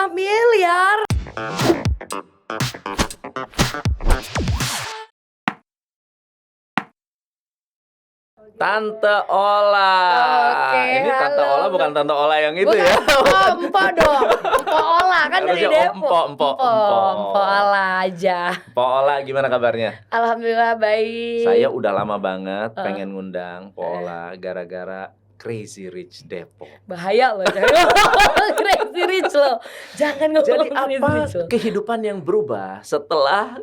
miliar. Tante Ola. Oke, Ini Tante halo. Ola bukan Tante Ola yang itu Bukan, ya. Empo dong. Empo Ola kan dari Harusnya Depok. Empo Ola aja. Po Ola gimana kabarnya? Alhamdulillah baik. Saya udah lama banget pengen ngundang Po Ola gara-gara Crazy Rich Depok. Bahaya loh, jangan ngomong Crazy Rich loh. Jangan ngomong Jadi Crazy apa Rich loh. kehidupan yang berubah setelah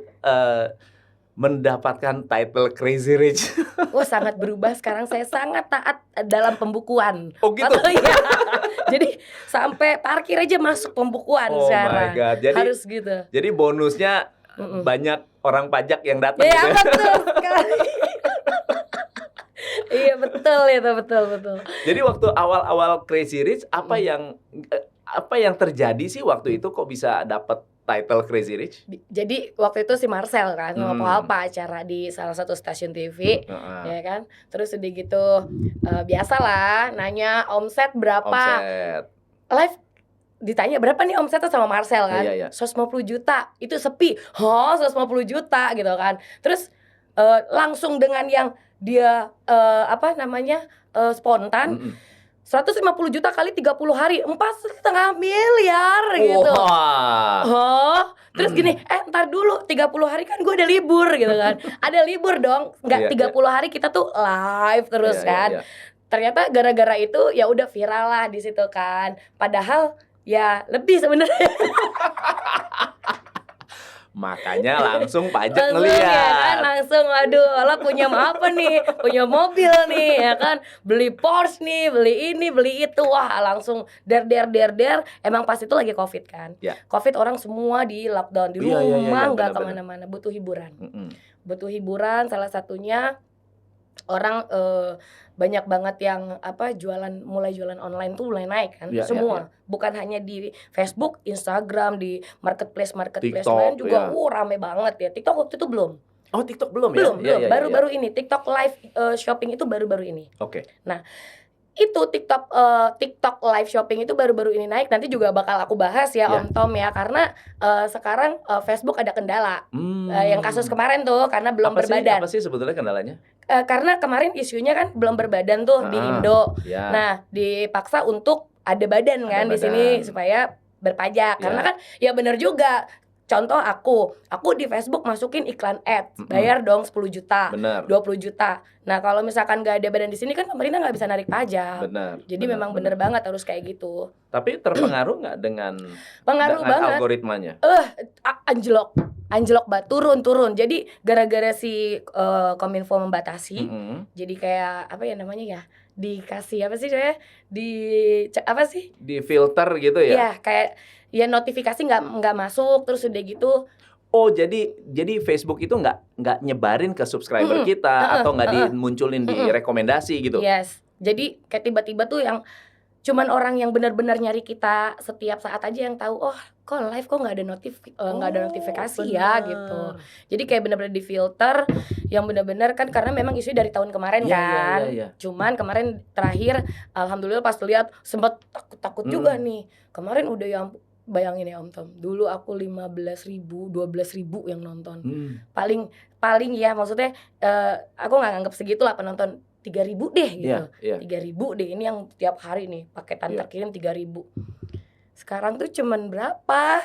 mendapatkan title Crazy Rich? Wah, sangat berubah. Sekarang saya sangat taat dalam pembukuan. Oh gitu? Iya. Jadi sampai parkir aja masuk pembukuan Oh sekarang. my God. Jadi, harus gitu. Jadi bonusnya banyak orang pajak yang datang Ya gitu ya? betul sekali. Iya betul itu betul. Jadi waktu awal-awal Crazy Rich apa yang terjadi sih waktu itu kok bisa dapat title Crazy Rich? Jadi waktu itu si Marcel kan apa acara di salah satu stasiun TV, ya kan. Terus udah gitu biasalah nanya omset berapa. Omset. Live ditanya berapa nih omsetnya sama Marcel kan? Iya. 150 juta. Itu sepi. 150 juta gitu kan. Terus langsung dengan yang dia spontan 150 juta kali 30 hari 4,5 miliar gitu. Wah. Terus gini, ntar dulu 30 hari kan gue ada libur gitu kan. Ada libur dong. Enggak 30 hari kita tuh live terus kan. Iya. Ternyata gara-gara itu ya udah viral lah di situ kan. Padahal ya lebih sebenarnya. Makanya langsung pajak Langsung ngeliat. ya kan, langsung aduh, Allah punya apa nih? Punya mobil nih ya kan. Beli Porsche nih, beli ini, beli itu. Wah, langsung der. Emang pas itu lagi Covid kan. Ya. Covid orang semua di lockdown di Iya, rumah, nggak benar-benar. kemana-mana, butuh hiburan. Butuh hiburan, salah satunya orang banyak banget yang mulai jualan online tuh mulai naik kan. Semua. Bukan hanya di Facebook, Instagram, di marketplace TikTok, lain juga rame banget ya. TikTok waktu itu belum. Oh, TikTok belum ya? Belum. Baru-baru ini TikTok live shopping itu baru-baru ini. Oke. Nah, itu TikTok live shopping itu baru-baru ini naik. Nanti juga bakal aku bahas ya Om Tom ya, karena sekarang Facebook ada kendala. Yang kasus kemarin tuh karena belum berbadan. Apa sih sebetulnya kendalanya? Karena kemarin isunya kan belum berbadan tuh di Indo. Ya. Nah, dipaksa untuk ada badan kan di sini supaya berpajak. Karena kan ya benar juga. Contoh aku di Facebook masukin iklan ads, bayar dong 10 juta, Bener. 20 juta. Nah, kalau misalkan nggak ada badan di sini kan pemerintah nggak bisa narik pajak. Benar. Jadi memang bener banget harus kayak gitu. Tapi terpengaruh nggak dengan banget algoritmanya? Anjlok banget, turun. Jadi gara-gara si Kominfo membatasi, jadi kayak apa ya namanya ya? Dikasih apa sih saya? Di filter gitu ya? Iya, kayak ya notifikasi nggak masuk, terus udah gitu. Oh, jadi Facebook itu nggak nyebarin ke subscriber kita atau nggak dimunculin di rekomendasi gitu? Yes. Jadi kayak tiba-tiba tuh yang cuman orang yang benar-benar nyari kita setiap saat aja yang tahu, oh kok live kok nggak ada notifikasi ya gitu. Jadi kayak benar-benar difilter yang benar-benar kan karena memang isu dari tahun kemarin kan. Iya. Cuman kemarin terakhir alhamdulillah pas lihat sempat takut juga nih. Kemarin udah yang bayangin ya Om Tom, dulu aku 15.000, 12.000 yang nonton. Paling ya maksudnya aku nggak nganggap segitu lah penonton. 3.000 deh gitu. 3.000 deh, ini yang tiap hari nih paketan terkirim 3.000. Sekarang tuh cuman berapa?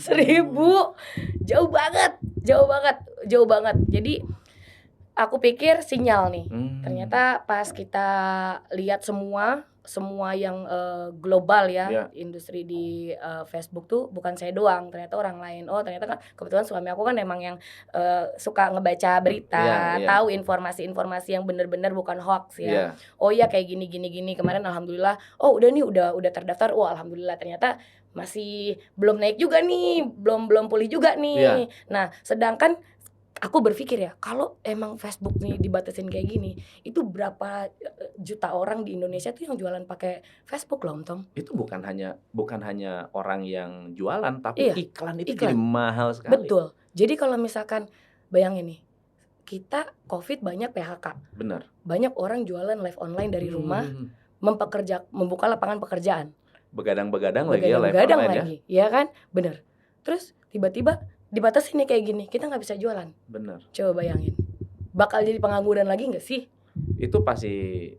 1.000. Jauh banget. Jadi aku pikir sinyal nih. Ternyata pas kita lihat semua yang global ya, industri di Facebook tuh bukan saya doang, ternyata orang lain. Oh, ternyata kan kebetulan suami aku kan emang yang suka ngebaca berita, tahu informasi-informasi yang benar-benar bukan hoax ya. Oh iya kayak gini. Kemarin alhamdulillah, udah terdaftar. Oh, alhamdulillah ternyata masih belum naik juga nih, belum pulih juga nih. Nah, sedangkan aku berpikir ya, kalau emang Facebook nih dibatasin kayak gini, itu berapa juta orang di Indonesia tuh yang jualan pakai Facebook loh, Om Tom. Itu bukan hanya orang yang jualan, tapi iklan itu jadi mahal sekali. Betul. Jadi kalau misalkan bayangin nih, kita Covid banyak PHK. Benar. Banyak orang jualan live online dari rumah, membuka lapangan pekerjaan. Begadang-begadang lagi ya live begadang online lagi, ya kan? Bener. Terus tiba-tiba dibatasi nih kayak gini, kita nggak bisa jualan. Bener. Coba bayangin, bakal jadi pengangguran lagi nggak sih? Itu pasti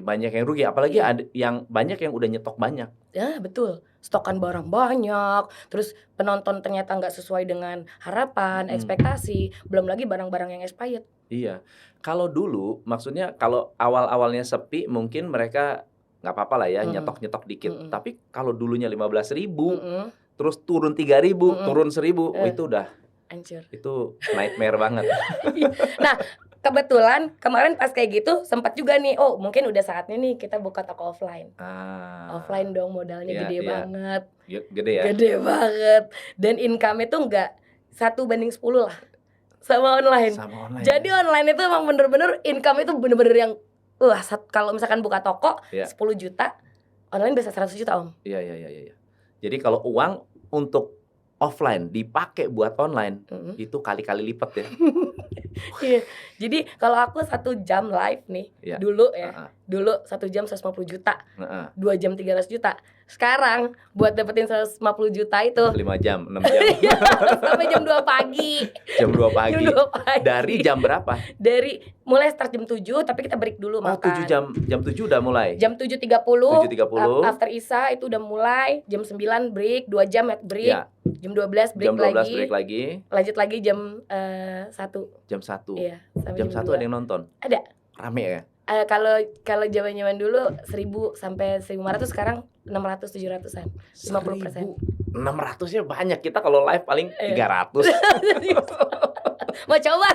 banyak yang rugi, apalagi ada yang banyak yang udah nyetok banyak. Ya betul, stokan barang banyak, terus penonton ternyata nggak sesuai dengan harapan, ekspektasi, belum lagi barang-barang yang expired. Iya, kalau dulu maksudnya kalau awal-awalnya sepi mungkin mereka nggak apa-apa lah ya nyetok-nyetok dikit. Tapi kalau dulunya 15.000, terus turun 3.000, turun 1.000, itu udah hancur. Itu nightmare banget. Nah, kebetulan kemarin pas kayak gitu sempat juga nih, oh mungkin udah saatnya nih kita buka toko offline. Offline dong, modalnya gede banget. Gede ya? Gede banget. Dan income itu nggak 1:10 lah sama online. Jadi online itu emang bener-bener income itu bener-bener yang kalau misalkan buka toko 10 juta, online bisa 100 juta Om. Iya. Jadi kalau uang untuk offline dipakai buat online itu kali-kali lipat ya. Iya. Jadi kalau aku 1 jam live nih, dulu 1 jam 150 juta, 2 jam 300 juta. Sekarang buat dapetin 150 juta itu 5 jam, 6 jam. Sampai jam 2 pagi. Jam 2 pagi. Dari jam berapa? Dari mulai start jam 7, tapi kita break dulu makan. Jam 7 udah mulai. Jam 7.30. After Isya itu udah mulai, jam 9 break, 2 jam break. Ya. Jam 12 break lagi. Break lagi. Lanjut lagi jam 1. Jam 1. Iya, jam 1 ada yang nonton? Ada. Rame ya? Kalau zaman dulu 1.000 sampai 1.500, sekarang 600 700-an. 50%. 600-nya banyak. Kita kalau live paling 300. Mau coba?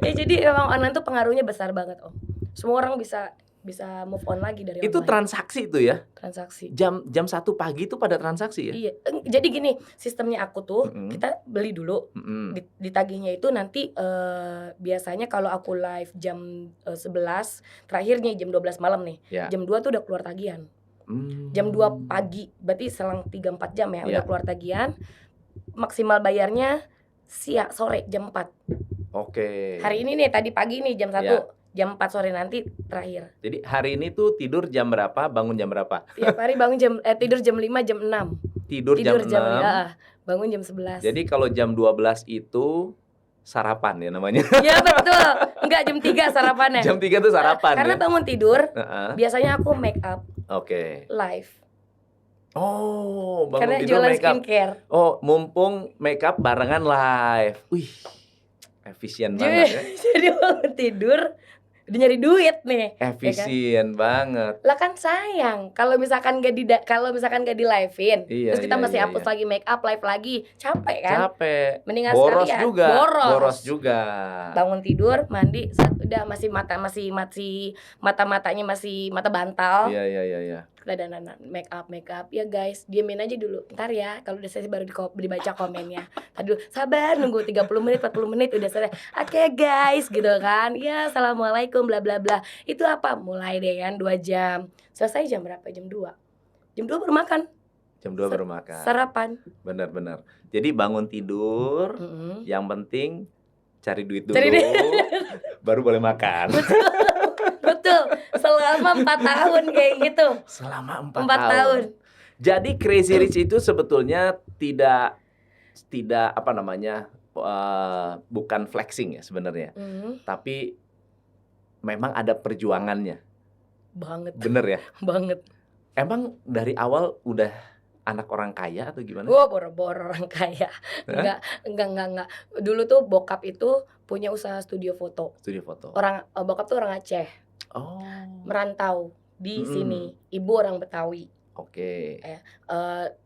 Ya jadi emang online tuh pengaruhnya besar banget Om. Semua orang bisa move on lagi dari itu online. Transaksi itu ya? Transaksi. Jam 1 pagi itu pada transaksi ya? Iya. Jadi gini, sistemnya aku tuh kita beli dulu. Ditagihnya itu nanti biasanya kalau aku live jam 11, terakhirnya jam 12 malam nih. Jam 2 tuh udah keluar tagihan. Jam 2 pagi, berarti selang 3-4 jam ya udah keluar tagihan. Maksimal bayarnya sore jam 4. Oke. Hari ini nih tadi pagi nih jam 1. Jam 4 sore nanti terakhir. Jadi hari ini tuh tidur jam berapa, bangun jam berapa? Tiap hari tidur jam 5, jam 6. Tidur jam 6. Bangun jam 11. Jadi kalau jam 12 itu sarapan ya namanya. Iya betul. Enggak, jam 3 sarapannya. Jam 3 tuh sarapan. Karena bangun tidur, biasanya aku make up. Live. Oh, bangun karena tidur make up. Skincare. Oh, mumpung make up barengan live. Wih. Efisien banget ya. Jadi bangun tidur udah nyari duit nih. Efisien banget. Lah kan sayang kalau misalkan gak di live-in. Terus kita masih hapus lagi make up, live lagi. Capek kan? Capek. Mendingan boros sekalian. juga. Boros juga. Bangun tidur, mandi, udah masih mata-matanya masih mata bantal. Iya. Kita dandan make up ya guys, diemin aja dulu. Ntar ya, kalau udah selesai baru dibaca komennya. Tadi dulu sabar nunggu 30 menit, 40 menit udah selesai. Oke guys, gitu kan. Ya, assalamualaikum bla bla bla. Itu apa? Mulai deh kan 2 jam. Selesai jam berapa? Jam 2. Jam 2 baru makan. Jam 2 baru makan. Sarapan. Benar. Jadi bangun tidur, yang penting cari duit dulu. Baru boleh makan. Betul. Selama 4 tahun kayak gitu. Selama 4 tahun. Jadi Crazy Rich itu sebetulnya tidak apa namanya? Bukan flexing ya sebenarnya. Tapi memang ada perjuangannya. Banget. Bener ya? Banget. Emang dari awal udah anak orang kaya atau gimana? Boro-boro orang kaya. Enggak. Dulu tuh bokap itu punya usaha studio foto. Bokap tuh orang Aceh. Merantau di sini. Ibu orang Betawi. Oke.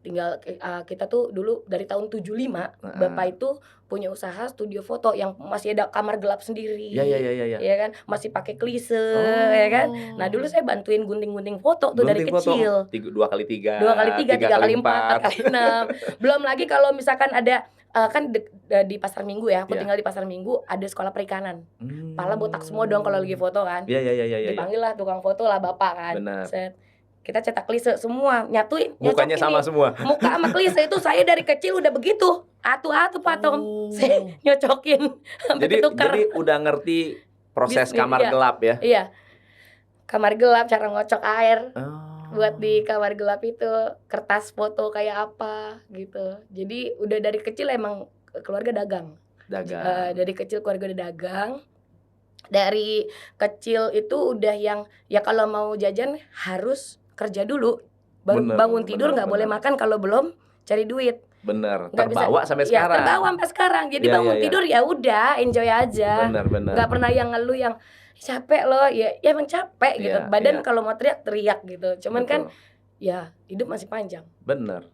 Tinggal kita tuh dulu dari tahun 75 bapak itu punya usaha studio foto yang masih ada kamar gelap sendiri. Iya. Ya kan, masih pakai klise, ya kan. Nah, dulu saya bantuin gunting-gunting foto tuh dari kecil. 2 kali 3. 2 kali 3, 3 kali 4, 4 kali 6. Belum lagi kalau misalkan ada kan di Pasar Minggu ya, aku tinggal di Pasar Minggu, ada sekolah perikanan. Pala botak semua dong kalau lagi foto kan. Iya. Dipanggil lah tukang foto lah bapak kan. Benar. Kita cetak klise semua, nyocokin mukanya sama semua. Muka sama klise itu saya dari kecil udah begitu. Atu-atu patung. Saya nyocokin sampai ketukar. Jadi udah ngerti proses kamar gelap ya. Iya. kamar gelap, cara ngocok air. Oh. Buat di kamar gelap itu, kertas foto kayak apa gitu. Jadi udah dari kecil emang keluarga dagang. Dari kecil keluarga udah dagang. Dari kecil itu udah yang ya kalau mau jajan harus kerja dulu. Bangun tidur nggak boleh makan kalau belum cari duit. Bener. Terbawa sampai sekarang. Ya, terbawa sampai sekarang. Jadi bangun tidur ya udah enjoy aja. Bener. Nggak pernah yang ngeluh yang capek loh, ya emang capek gitu. Badan kalau mau teriak gitu. Cuman kan ya hidup masih panjang. Bener.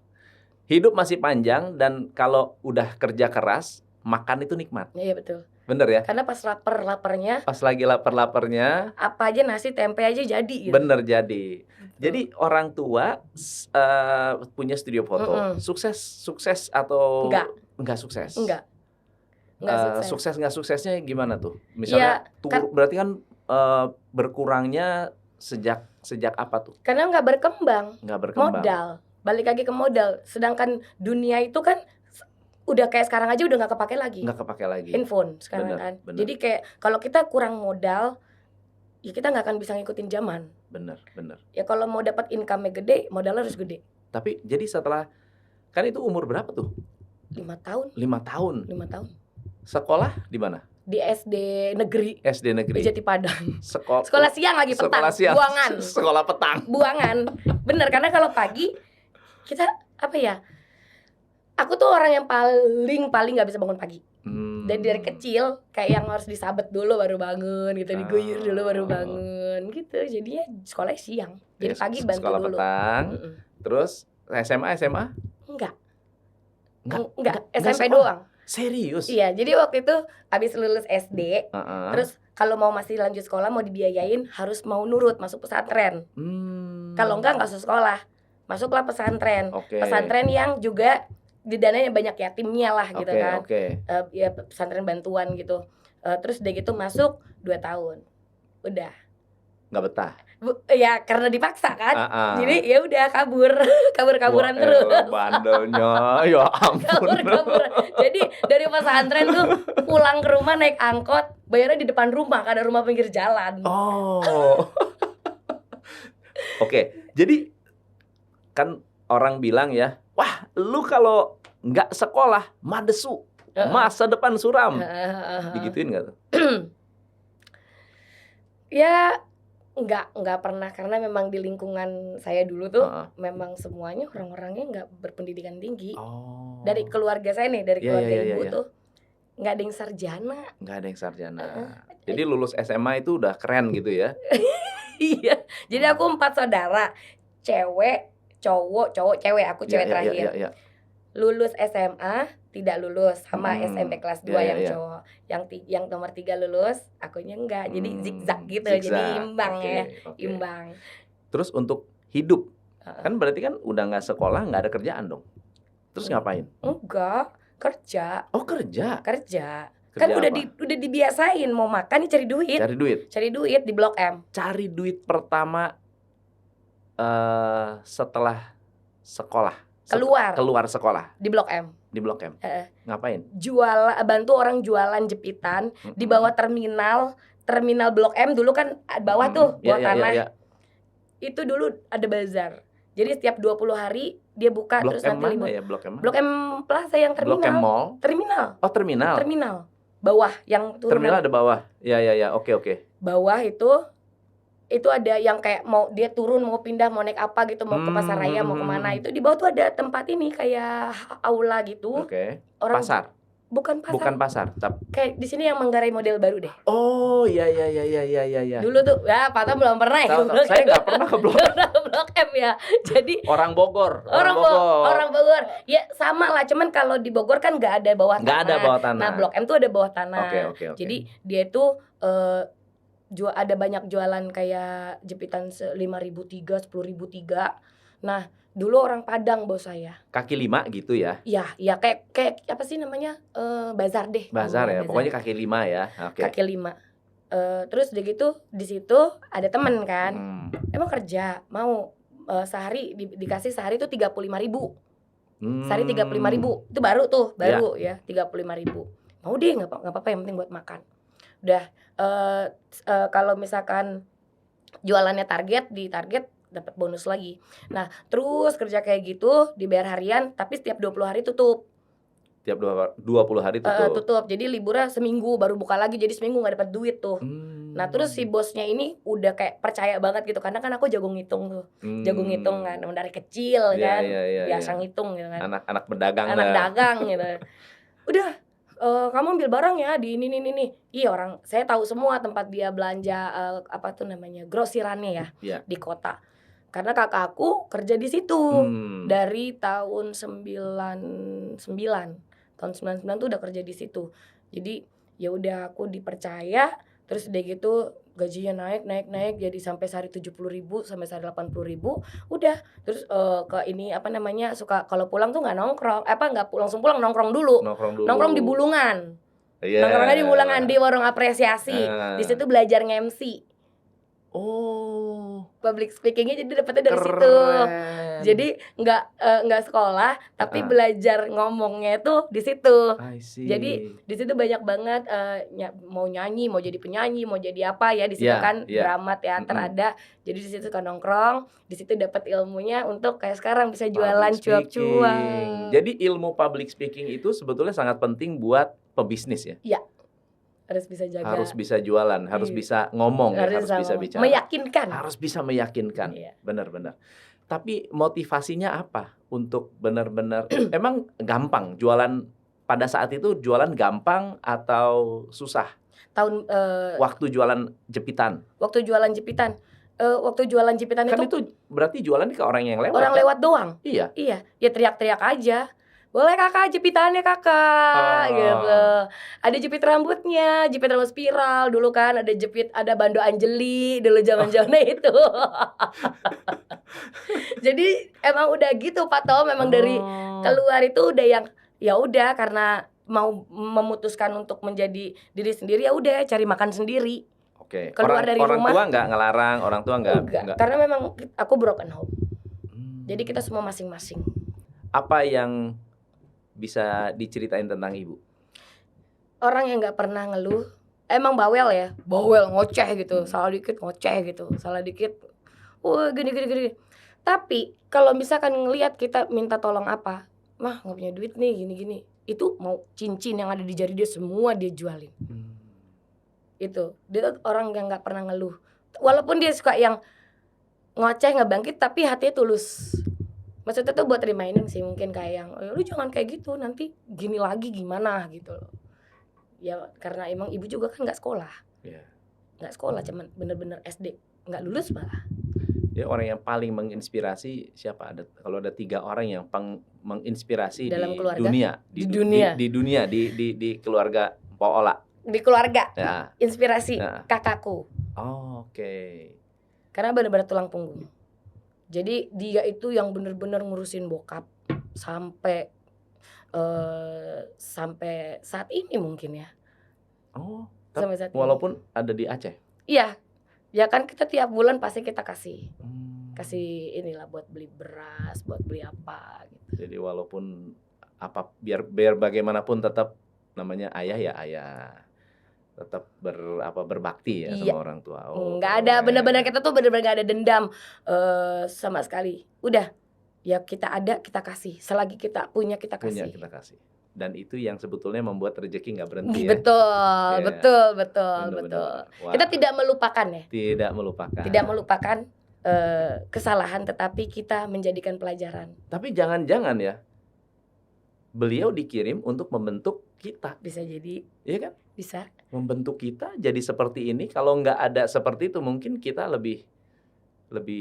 Hidup masih panjang dan kalau udah kerja keras, makan itu nikmat. Iya betul. Bener ya? Karena pas laparnya, pas lagi laparnya, apa aja nasi tempe aja jadi gitu. Bener jadi. Jadi orang tua punya studio foto, sukses atau enggak sukses? Enggak sukses nggak suksesnya gimana tuh? Misalnya berarti kan berkurangnya sejak apa tuh? Karena nggak berkembang. Modal. Balik lagi ke modal. Sedangkan dunia itu kan udah kayak sekarang aja udah nggak kepake lagi. Handphone sekarang kan. Bener. Jadi kayak kalau kita kurang modal, ya kita nggak akan bisa ngikutin zaman. Bener. Ya kalau mau dapat income-nya gede, modalnya harus gede. Tapi jadi setelah kan itu umur berapa tuh? 5 tahun. 5 tahun. Sekolah di mana? Di SD negeri. Di Jati Padang. Sekolah siang lagi petang. Buangan. Sekolah petang. Buangan. Bener, karena kalau pagi kita apa ya? Aku tuh orang yang paling nggak bisa bangun pagi. Dari kecil kayak yang harus disabet dulu baru bangun gitu, diguyur dulu baru bangun gitu. Jadinya sekolahnya siang. Jadi pagi bantu sekolah dulu. Petang. Terus SMA? Enggak. SMP doang. Serius? Iya, jadi waktu itu abis lulus SD, terus kalau mau masih lanjut sekolah, mau dibiayain, harus mau nurut masuk pesantren. Kalau enggak usah sekolah, masuklah pesantren. Pesantren yang juga didananya banyak yatimnya lah gitu kan. Ya pesantren bantuan gitu. Terus udah gitu masuk 2 tahun, udah. Nggak betah? Ya karena dipaksa kan. Jadi ya udah kaburan terus. Bandelnya, ya ampun. Kabur. Jadi dari pesantren tuh pulang ke rumah naik angkot, bayarnya di depan rumah, ada rumah pinggir jalan. Oh. Oke, jadi kan orang bilang ya, wah lu kalau nggak sekolah madesu, masa depan suram. Digituin nggak tuh? Ya Enggak pernah, karena memang di lingkungan saya dulu tuh memang semuanya orang-orangnya nggak berpendidikan tinggi. Dari keluarga saya nih, dari keluarga ibu tuh nggak ada yang sarjana. Jadi lulus SMA itu udah keren gitu ya? Iya. Jadi aku 4 saudara, cewek, cowok, cewek, aku cewek terakhir. Iya. Lulus SMA tidak lulus, sama SMP kelas 2 yang cowok. Yang nomor 3 lulus, akunya enggak. Jadi zigzag gitu, jadi imbang. Imbang. Terus untuk hidup, kan berarti kan udah nggak sekolah, nggak ada kerjaan dong. Terus ngapain? Enggak, kerja. Oh, kerja. Kan udah dibiasain mau makan cari duit. Cari duit di Blok M. Cari duit pertama setelah sekolah. Keluar sekolah. Di Blok M. Ngapain? Bantu orang jualan jepitan di bawah terminal Blok M dulu kan bawah tuh bawah tanah. Iya. Itu dulu ada bazar. Jadi setiap 20 hari dia buka. Blok terus M nanti mana ya? Blok M mana? Blok M Plaza yang terminal. Blok M Mall? Terminal. Oh, terminal. Bawah yang turun. Terminal ada bawah. Ya. Oke. Bawah itu ada yang kayak mau dia turun, mau pindah, mau naik apa gitu, mau ke Pasaraya, mau kemana, itu di bawah tuh ada tempat ini kayak aula gitu. Orang pasar. Bukan pasar. Kayak di sini yang Manggarai model baru deh. Oh, iya. Dulu tuh ya Pak Tam belum pernah ya. Saya nggak pernah ke Blok M ya. Jadi orang Bogor. Ya sama lah, cuman kalau di Bogor kan nggak ada bawah tanah. Nah, Blok M tuh ada bawah tanah. Oke. Jadi dia tuh ada banyak jualan kayak jepitan 5.000 3, 10.000 3. Nah, dulu orang Padang bos saya. Kaki 5 gitu ya? Iya kayak apa sih namanya? Bazar deh. Bazar ya, pokoknya kaki 5 ya. Kaki 5. Terus udah gitu di situ ada temen kan. Emang kerja, mau sehari dikasih sehari tuh 35.000. Sehari 35.000. Itu baru ya 35.000. Mau deh, enggak apa-apa, yang penting buat makan. Udah kalau misalkan jualannya target, di target dapat bonus lagi. Nah, terus kerja kayak gitu, dibayar harian, tapi setiap 20 hari tutup. Tiap 20 hari tutup. Tutup. Jadi liburnya seminggu baru buka lagi, jadi seminggu nggak dapat duit tuh. Nah, terus si bosnya ini udah kayak percaya banget gitu, karena kan aku jago ngitung tuh. Jago ngitung kan, dari kecil kan, biasa ngitung gitu kan. Anak-anak pedagang Anak dagang gitu. Udah, kamu ambil barang ya di ini. Iya, orang saya tahu semua tempat dia belanja, apa tuh namanya, grosirannya ya, di kota. Karena kakak aku kerja di situ dari tahun 99. Tahun 99 tuh udah kerja di situ. Jadi ya udah aku dipercaya, terus udah gitu gajinya naik jadi sampai sehari 70.000 sampai sehari 80.000. Udah, terus ke ini apa namanya, suka kalau pulang tuh nggak nongkrong, nggak langsung pulang, nongkrong dulu. Nongkrong di Bulungan. Nongkrongnya di Bulungan, di warung apresiasi. Di situ belajar nge-MC. Oh, public speakingnya jadi dapetnya dari situ. Jadi nggak sekolah, tapi belajar ngomongnya tuh di situ. Jadi di situ banyak banget mau nyanyi, mau jadi penyanyi, mau jadi apa ya di situ kan, drama, teater ada. Jadi di situ kan nongkrong, di situ dapat ilmunya untuk kayak sekarang bisa jualan cuap-cuap. Jadi ilmu public speaking itu sebetulnya sangat penting buat pebisnis ya. Iya. Harus bisa jaga, harus bisa jualan, harus bisa ngomong, harus bisa bicara, meyakinkan, harus bisa meyakinkan. Benar-benar. Tapi motivasinya apa untuk benar-benar emang gampang jualan pada saat itu, jualan gampang atau susah? Waktu jualan jepitan. Waktu jualan jepitan kan itu berarti jualan ke orang yang lewat. Orang kan? Lewat doang. Iya. Ya teriak-teriak aja. Boleh kakak jepitannya kakak, gitu. Ada jepit rambutnya, jepit rambut spiral dulu kan, ada bando Anjeli dulu zaman-zamannya itu. Jadi emang udah gitu Pak Tom, memang dari keluar itu udah yang ya udah, karena mau memutuskan untuk menjadi diri sendiri, ya udah cari makan sendiri. Oke. Keluar dari rumah. Orang tua nggak ngelarang, orang tua nggak. Karena memang aku broken home. Jadi kita semua masing-masing. Apa yang bisa diceritain tentang ibu? Orang yang nggak pernah ngeluh, emang bawel ya, ngoceh gitu, salah dikit ngoceh gitu, salah dikit, gini. Tapi kalau misalkan ngelihat kita minta tolong apa, mah nggak punya duit nih, gini, itu mau cincin yang ada di jari dia semua dia jualin. Itu dia orang yang nggak pernah ngeluh, walaupun dia suka yang ngoceh nggak bangkit, tapi hatinya tulus. Maksudnya tuh buat reminding sih, mungkin kayak yang lu jangan kayak gitu, nanti gini lagi gimana gitu loh. Ya karena emang ibu juga kan nggak sekolah. Nggak sekolah, cuman bener-bener SD, nggak lulus malah. Ya orang yang paling menginspirasi siapa? Kalau ada 3 orang yang menginspirasi dalam di keluarga? dunia, di keluarga Mpok Ola. Di keluarga. Ya. Inspirasi kakakku. Oke. Karena bener-bener tulang punggung. Jadi dia itu yang bener-bener ngurusin bokap sampai saat ini mungkin ya. Sampai saat walaupun ini. Ada di Aceh. Iya, ya kan kita tiap bulan pasti kita kasih inilah buat beli beras, buat beli apa gitu. Jadi walaupun apa biar bagaimanapun tetap namanya ayah ya ayah. Tetap berbakti ya sama orang tua. Nggak ada, benar-benar kita tuh benar-benar nggak ada dendam sama sekali. Udah, ya kita ada kita kasih, selagi kita punya kita kasih. Dan itu yang sebetulnya membuat rezeki nggak berhenti ya. Betul. Wow. Kita tidak melupakan ya. Tidak melupakan kesalahan, tetapi kita menjadikan pelajaran. Tapi jangan-jangan ya, beliau dikirim untuk membentuk kita. Bisa jadi. Iya kan? Bisa. Membentuk kita jadi seperti ini. Kalau nggak ada seperti itu, mungkin kita lebih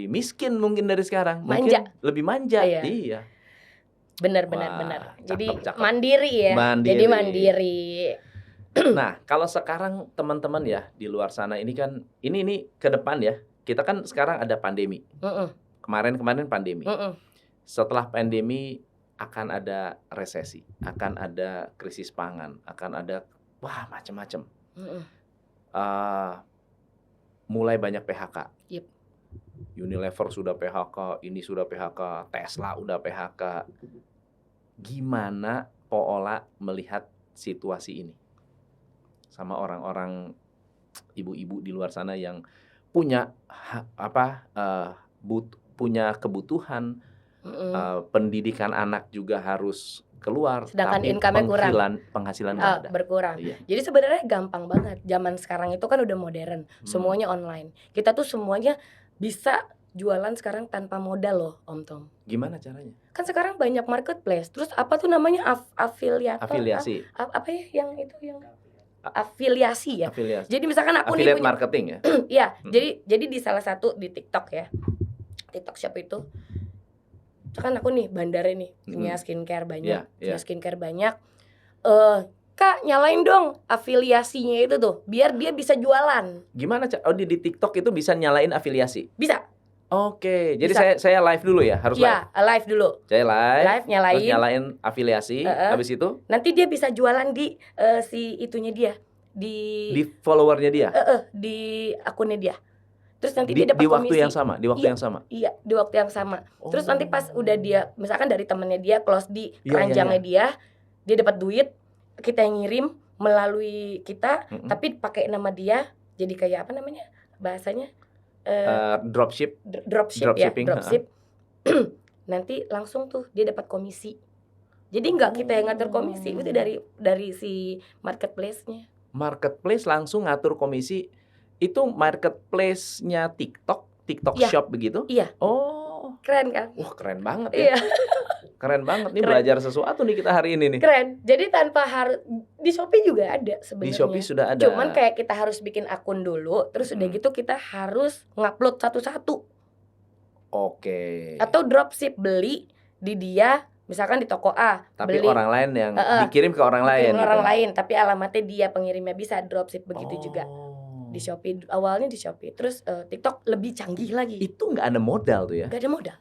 miskin mungkin dari sekarang. Mungkin lebih manja. Iya. Benar. Jadi cakep. Mandiri ya. Jadi mandiri. Nah, kalau sekarang teman-teman ya di luar sana ini kan ini ke depan ya. Kita kan sekarang ada pandemi. Kemarin pandemi. Setelah pandemi akan ada resesi, akan ada krisis pangan, akan ada macam-macam. Mulai banyak PHK. Yep. Unilever sudah PHK, ini sudah PHK, Tesla udah PHK. Gimana Po Ola melihat situasi ini? Sama orang-orang ibu-ibu di luar sana yang punya punya kebutuhan, pendidikan anak juga harus keluar, Sedangkan tapi income-nya kurang. penghasilan nggak ada. Berkurang. Iya. Jadi sebenarnya gampang banget. Zaman sekarang itu kan udah modern, semuanya online. Kita tuh semuanya bisa jualan sekarang tanpa modal loh, Om Tom. Gimana caranya? Kan sekarang banyak marketplace. Terus apa tuh namanya afiliator? Afiliasi. Apa ya yang itu yang afiliasi ya? Afiliasi. Jadi misalkan aku Affiliate nih punya marketing ya? Iya, jadi di salah satu di TikTok ya. TikTok Shop itu kan aku nih bandara nih, punya skincare banyak, Kak nyalain dong afiliasinya itu tuh, biar dia bisa jualan. Gimana? Oh di TikTok itu bisa nyalain afiliasi? Bisa. Oke, jadi saya live dulu ya, harus live? Iya, live dulu. Saya live nyalain. Terus nyalain afiliasi, habis itu? Nanti dia bisa jualan di si itunya dia, di followernya dia? Di akunnya dia. Terus nanti dia dapat di komisi. Waktu yang sama, di waktu yang sama. Iya, di waktu yang sama. Terus nanti pas udah dia, misalkan dari temennya dia close di keranjangnya dia dapat duit, kita yang ngirim melalui kita, tapi pakai nama dia, jadi kayak apa namanya bahasanya? Dropship. Nanti langsung tuh dia dapat komisi. Jadi nggak kita yang ngatur komisi, itu dari si marketplace-nya. Marketplace langsung ngatur komisi. Itu marketplace-nya TikTok Shop begitu? Iya. Oh, keren kan? Wah, keren banget ya. Iya. Keren banget nih, belajar sesuatu nih kita hari ini nih. Keren. Jadi tanpa harus di Shopee juga ada sebenarnya. Di Shopee sudah ada. Cuman kayak kita harus bikin akun dulu, terus udah gitu kita harus ngupload satu-satu. Oke. Atau dropship, beli di dia, misalkan di toko A, tapi beli, orang lain yang dikirim ke orang lain. Lain, tapi alamatnya dia pengirimnya, bisa dropship begitu juga. Di Shopee, awalnya di Shopee. Terus TikTok lebih canggih lagi. Itu nggak ada modal tuh ya? Nggak ada modal.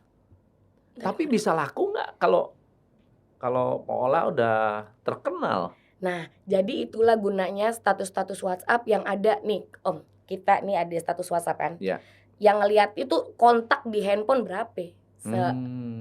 Tapi bisa laku nggak kalau Paola udah terkenal? Nah, jadi itulah gunanya status-status WhatsApp yang ada nih, Om. Kita nih ada status WhatsApp kan? Iya. Yang ngelihat itu kontak di handphone berapa?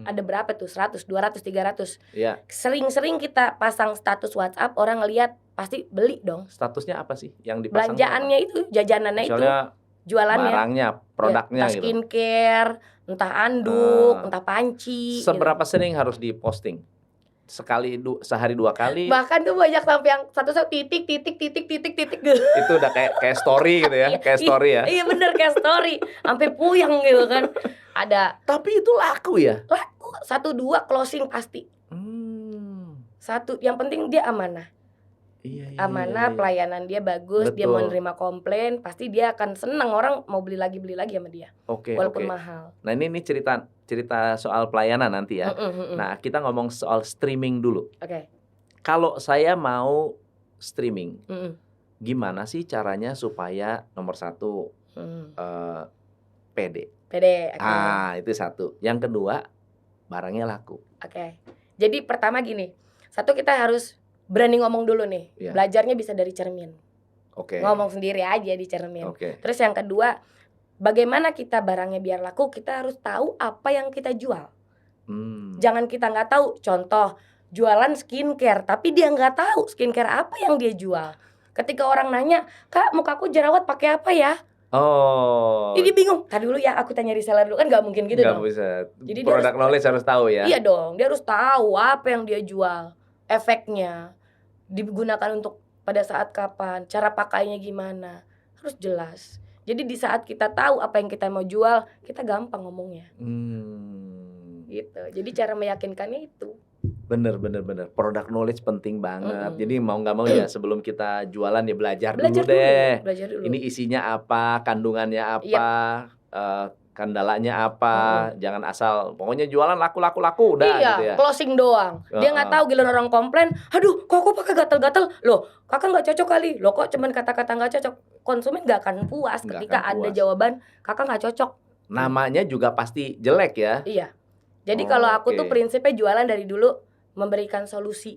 Ada berapa tuh? 100, 200, 300. Iya. Sering-sering kita pasang status WhatsApp, orang ngelihat pasti beli dong. Statusnya apa sih yang dipasang? Belanjaannya itu, jajanannya misalnya, itu, jualannya, barangnya, produknya entah gitu. Skincare, entah anduk, entah panci. Seberapa sering harus diposting? Sehari 2 kali? Bahkan tuh banyak sampai yang satu titik gitu. Itu udah kayak story gitu ya, kayak story ya. Iya bener, kayak story, sampai puyeng gitu kan. Ada. Tapi itu laku ya? Laku, 1-2 closing pasti. Satu, yang penting dia amanah. Iya, amanah, pelayanan dia bagus. Betul. Dia mau nerima komplain, pasti dia akan senang, orang mau beli lagi sama dia. Walaupun mahal. Nah ini cerita soal pelayanan nanti ya. Nah kita ngomong soal streaming dulu. Kalau saya mau streaming, gimana sih caranya supaya nomor 1 pede? Itu satu. Yang kedua, barangnya laku. Jadi pertama gini, satu, kita harus berani ngomong dulu nih. Belajarnya bisa dari cermin. Ngomong sendiri aja di cermin. Terus yang kedua, bagaimana kita barangnya biar laku, kita harus tahu apa yang kita jual. Jangan kita nggak tahu. Contoh, jualan skincare, tapi dia nggak tahu skincare apa yang dia jual. Ketika orang nanya, Kak, mukaku jerawat pakai apa ya? Jadi bingung. Tadi dulu ya, aku tanya reseller dulu, kan nggak mungkin gitu dong. Nggak bisa. Jadi product knowledge harus tahu ya. Iya dong, dia harus tahu apa yang dia jual, efeknya, digunakan untuk pada saat kapan, cara pakainya gimana, harus jelas. Jadi di saat kita tahu apa yang kita mau jual, kita gampang ngomongnya. Gitu. Jadi cara meyakinkannya itu. Bener. Product knowledge penting banget. Jadi mau nggak mau ya sebelum kita jualan ya belajar dulu deh. Ini isinya apa, kandungannya apa, kandalanya apa. Jangan asal pokoknya jualan laku udah gitu ya. Closing doang. Dia nggak tahu, giliran orang komplain, aduh kok aku pakai gatel-gatel. Loh, kakak nggak cocok kali. Loh, kok cuman kata-kata nggak cocok. Konsumen nggak akan puas ketika ada jawaban kakak nggak cocok. Namanya juga pasti jelek ya. Iya. Jadi kalau aku tuh prinsipnya jualan dari dulu memberikan solusi.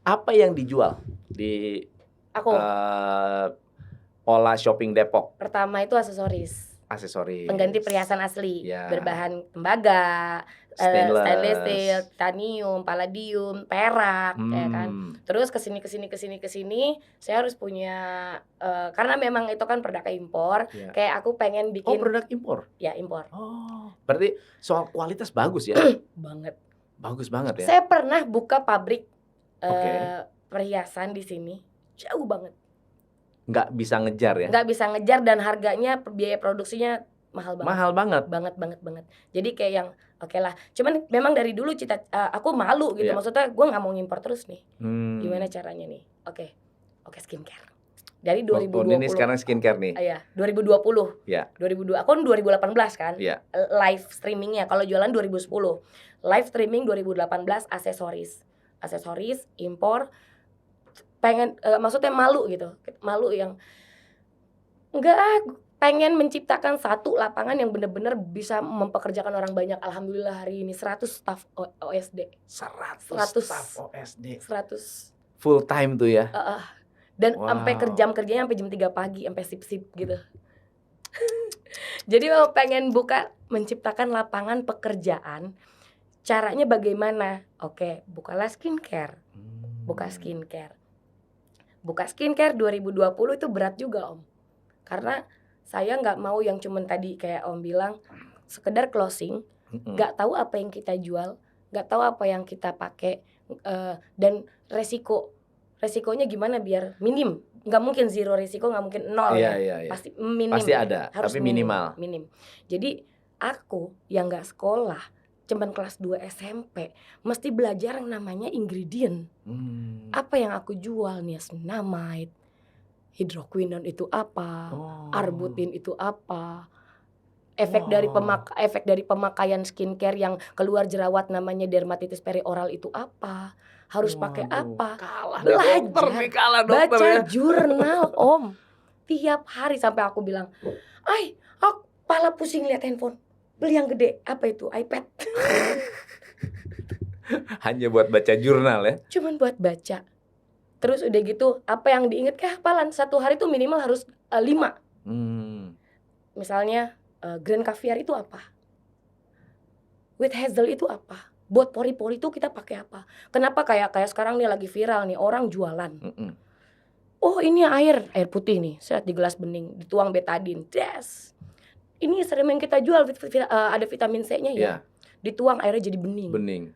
Apa yang dijual di aku Paola Shopping Depok? Pertama itu aksesoris. Aksesoris. Pengganti perhiasan asli, berbahan tembaga, stainless steel, titanium, palladium, perak, ya kan. Terus kesini saya harus punya karena memang itu kan produk impor. Kayak aku pengen bikin. Produk impor? Ya, impor. Berarti soal kualitas bagus ya? Banget. Bagus banget ya. Saya pernah buka pabrik perhiasan di sini, jauh banget. Nggak bisa ngejar ya? Nggak bisa ngejar dan harganya, biaya produksinya mahal banget. Mahal banget. Banget. Jadi kayak yang oke lah. Cuman memang dari dulu aku malu gitu. Maksudnya gue nggak mau ngimpor terus nih. Gimana caranya nih? Oke, skincare. Dari 2020. Ini sekarang skincare nih. Iya, 2020. Iya. 2002. Aku 2018 kan. Iya. Live streamingnya. Kalau jualan 2010. Live streaming 2018 aksesoris impor. Pengen maksudnya malu gitu. Malu yang pengen menciptakan satu lapangan yang benar-benar bisa mempekerjakan orang banyak. Alhamdulillah hari ini 100 staff OSD. 100 staff OSD. 100. Full time tuh ya. Dan sampai kerjanya sampai jam 3 pagi, sampai sip-sip gitu. Jadi pengen menciptakan lapangan pekerjaan. Caranya bagaimana? Oke, bukalah skincare. Buka skincare 2020 itu berat juga, Om. Karena saya nggak mau yang cuman tadi kayak Om bilang sekedar closing, nggak tahu apa yang kita jual, nggak tahu apa yang kita pakai, dan resikonya gimana biar minim. Nggak mungkin zero resiko, nggak mungkin nol ya. Pasti minim. Pasti ada, harus tapi minimal. Minim. Jadi aku yang nggak sekolah, cuman kelas 2 SMP, mesti belajar yang namanya ingredient. Apa yang aku jual, niacinamide, hidroquinone itu apa, arbutin itu apa, efek dari pemakaian skincare yang keluar jerawat namanya dermatitis perioral itu apa, harus pakai apa, baca jurnal, Om, tiap hari sampai aku bilang, aku kepala pusing lihat handphone. Beli yang gede, apa itu? iPad. Hanya buat baca jurnal ya? Cuman buat baca. Terus udah gitu, apa yang diinget kehafalan. Satu hari tuh minimal harus 5. Misalnya, Grand Caviar itu apa? With Hazel itu apa? Buat pori-pori itu kita pakai apa? Kenapa kayak sekarang nih lagi viral nih, orang jualan. Oh ini air putih nih, set di gelas bening, dituang betadine. Ini sering yang kita jual ada vitamin C-nya ya. Dituang airnya jadi bening.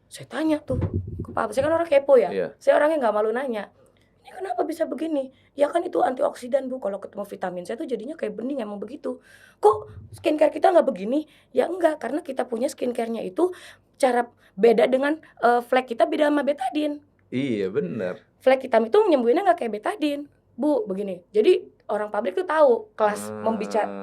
Saya tanya tuh ke Pak, saya kan orang kepo ya. Saya orangnya nggak malu nanya. Ini kenapa bisa begini? Ya kan itu antioksidan Bu. Kalau ketemu vitamin C tuh jadinya kayak bening, emang begitu. Kok skincare kita nggak begini? Ya enggak, karena kita punya skincare-nya itu cara beda dengan flek kita beda sama betadine. Iya benar. Flek hitam itu nyembuhinnya nggak kayak betadine, Bu. Begini. Jadi orang pabrik tuh tahu kelas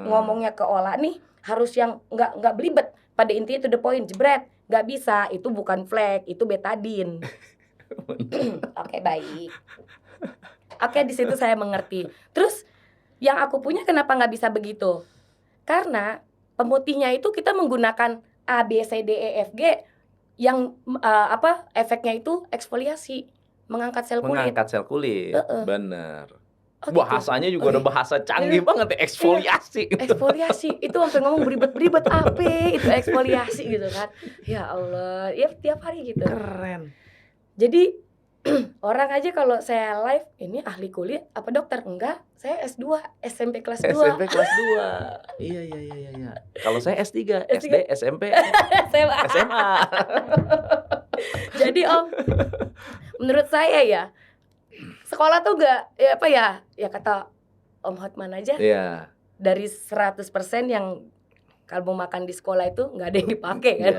ngomongnya ke Ola nih harus yang nggak belibet. Pada intinya to the point, jebret. Nggak bisa, itu bukan flek, itu betadine. Oke, baik. Oke, di situ saya mengerti. Terus yang aku punya kenapa nggak bisa begitu? Karena pemutihnya itu kita menggunakan A, B, C, D, E, F, G yang efeknya itu eksfoliasi, mengangkat sel kulit. Benar. Bahasanya juga udah bahasa canggih banget ya, eksfoliasi. Eksfoliasi itu sampai ngomong beribet apa itu eksfoliasi gitu kan. Ya Allah, ya tiap hari gitu. Keren. Jadi orang aja kalau saya live, ini ahli kulit apa dokter? Enggak, saya S2, SMP kelas 2. SMP kelas 2. Iya. Kalau saya S3, SD, SMP, SMA. Jadi Om, menurut saya ya, sekolah tuh ya kata Om Hotman aja. Dari 100% yang kalau mau makan di sekolah itu nggak ada yang dipakai kan.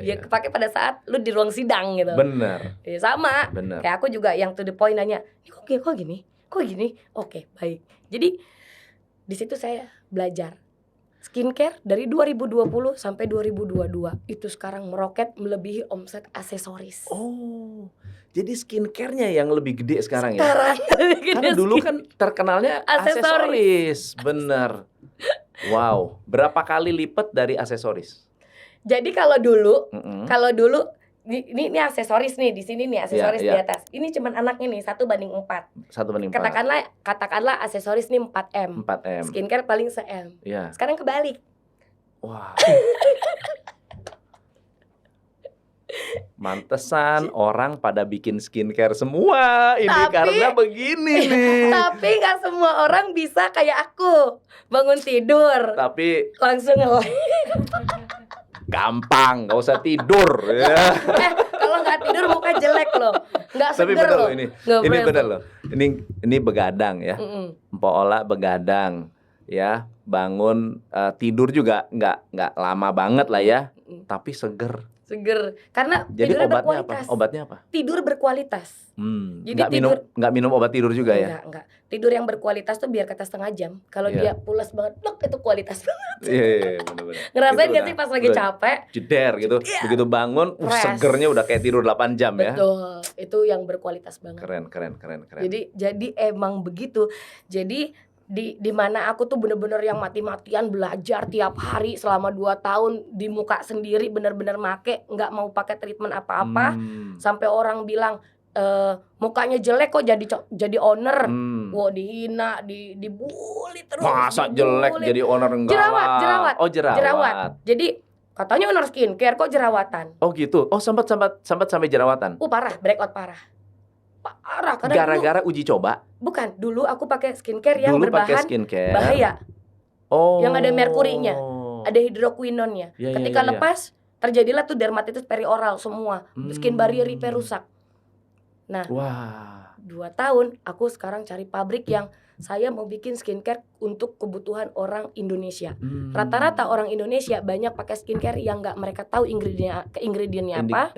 Iya. Kepake pada saat lu di ruang sidang gitu. Benar. Ya sama. Bener. Kayak aku juga yang to the point nanya, ini kok gini? Oke, baik. Jadi di situ saya belajar skincare dari 2020 sampai 2022 itu sekarang meroket melebihi omset aksesoris. Oh, jadi skincare-nya yang lebih gede sekarang ya? Karena dulu kan terkenalnya aksesoris. Bener. Wow, berapa kali lipat dari aksesoris? Jadi kalau dulu ini aksesoris nih, di sini nih aksesoris di atas. Ini cuman anaknya nih 1:4. Katakanlah aksesoris nih 4M. Skincare paling se-M. Sekarang kebalik. Wah. Mantesan orang pada bikin skincare semua. Ini karena begini nih. Tapi gak semua orang bisa kayak aku bangun tidur Tapi langsung nge-like. gampang, gak usah tidur ya. Kalau nggak tidur muka jelek loh, nggak Tapi seger bener loh. loh ini bener loh. Ini begadang ya. Mpok Ola begadang ya, bangun tidur juga nggak lama banget lah ya. Tapi seger. Karena Jadi tidurnya obatnya berkualitas. apa? Obatnya apa? Tidur berkualitas. Jadi nggak minum obat tidur juga ya? Enggak. Tidur yang berkualitas tuh biar kata setengah jam. Kalau dia pules banget, itu kualitas banget. Iya, bener-bener. Ngerasain gak sih pas lagi capek? Jeder gitu, begitu bangun, segernya udah kayak tidur 8 jam ya. Betul, itu yang berkualitas banget. Keren. Jadi emang begitu. Jadi di mana aku tuh bener-bener yang mati-matian belajar tiap hari selama 2 tahun di muka sendiri, bener-bener make, nggak mau pakai treatment apa-apa, sampai orang bilang mukanya jelek kok jadi owner. Wah, dihina, dibully terus. Masa jelek jadi owner enggak? Jerawat. Oh, jerawat. Jadi katanya owner skincare kok jerawatan. Oh gitu. Oh, sempat sampai jerawatan. Parah, breakout parah. Karena gara-gara uji coba. Bukan, dulu aku pakai skincare yang Dulu berbahan pakai skincare bahaya. Oh. Yang ada merkurinya, ada hidroquinonnya. Ketika lepas, terjadilah tuh dermatitis perioral semua. Skin barrier rusak. Nah, 2 tahun aku sekarang cari pabrik yang saya mau bikin skincare untuk kebutuhan orang Indonesia. Rata-rata orang Indonesia banyak pakai skincare yang nggak mereka tahu ingredientnya apa.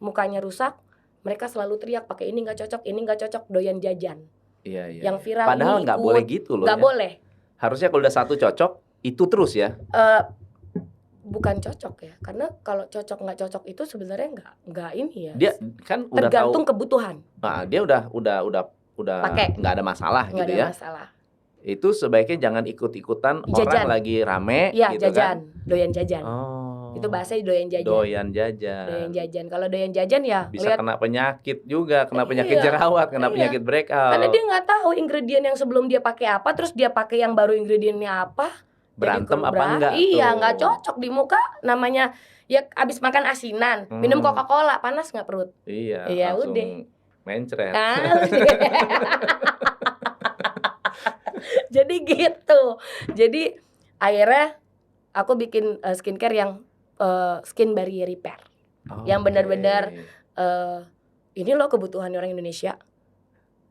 Mukanya rusak, mereka selalu teriak pakai ini nggak cocok, doyan jajan. Iya. Yang viral. Padahal nggak boleh gitu loh. Nggak boleh. Harusnya kalau udah satu cocok, itu terus ya. Bukan cocok ya, karena kalau cocok nggak cocok itu sebenarnya nggak ini ya. Dia kan udah tergantung tahu, kebutuhan. Nah, dia udah pakai, nggak ada masalah nggak gitu ada ya. Masalah. Itu sebaiknya jangan ikut-ikutan orang lagi rame ya, gitu jajan, kan. Doyan jajan. Itu bahasanya doyan jajan. Doyan jajan. Kalau doyan jajan ya bisa kena penyakit juga, kena penyakit jerawat, kena penyakit breakout. Karena dia nggak tahu ingredient yang sebelum dia pakai apa, terus dia pakai yang baru ingredientnya apa. Berantem apa enggak? Iya, nggak cocok di muka. Namanya ya abis makan asinan, minum Coca-Cola, panas nggak perut? Iya, langsung udah mencret. Jadi gitu. Jadi akhirnya aku bikin skincare yang skin barrier repair. Yang benar-benar ini loh kebutuhan orang Indonesia.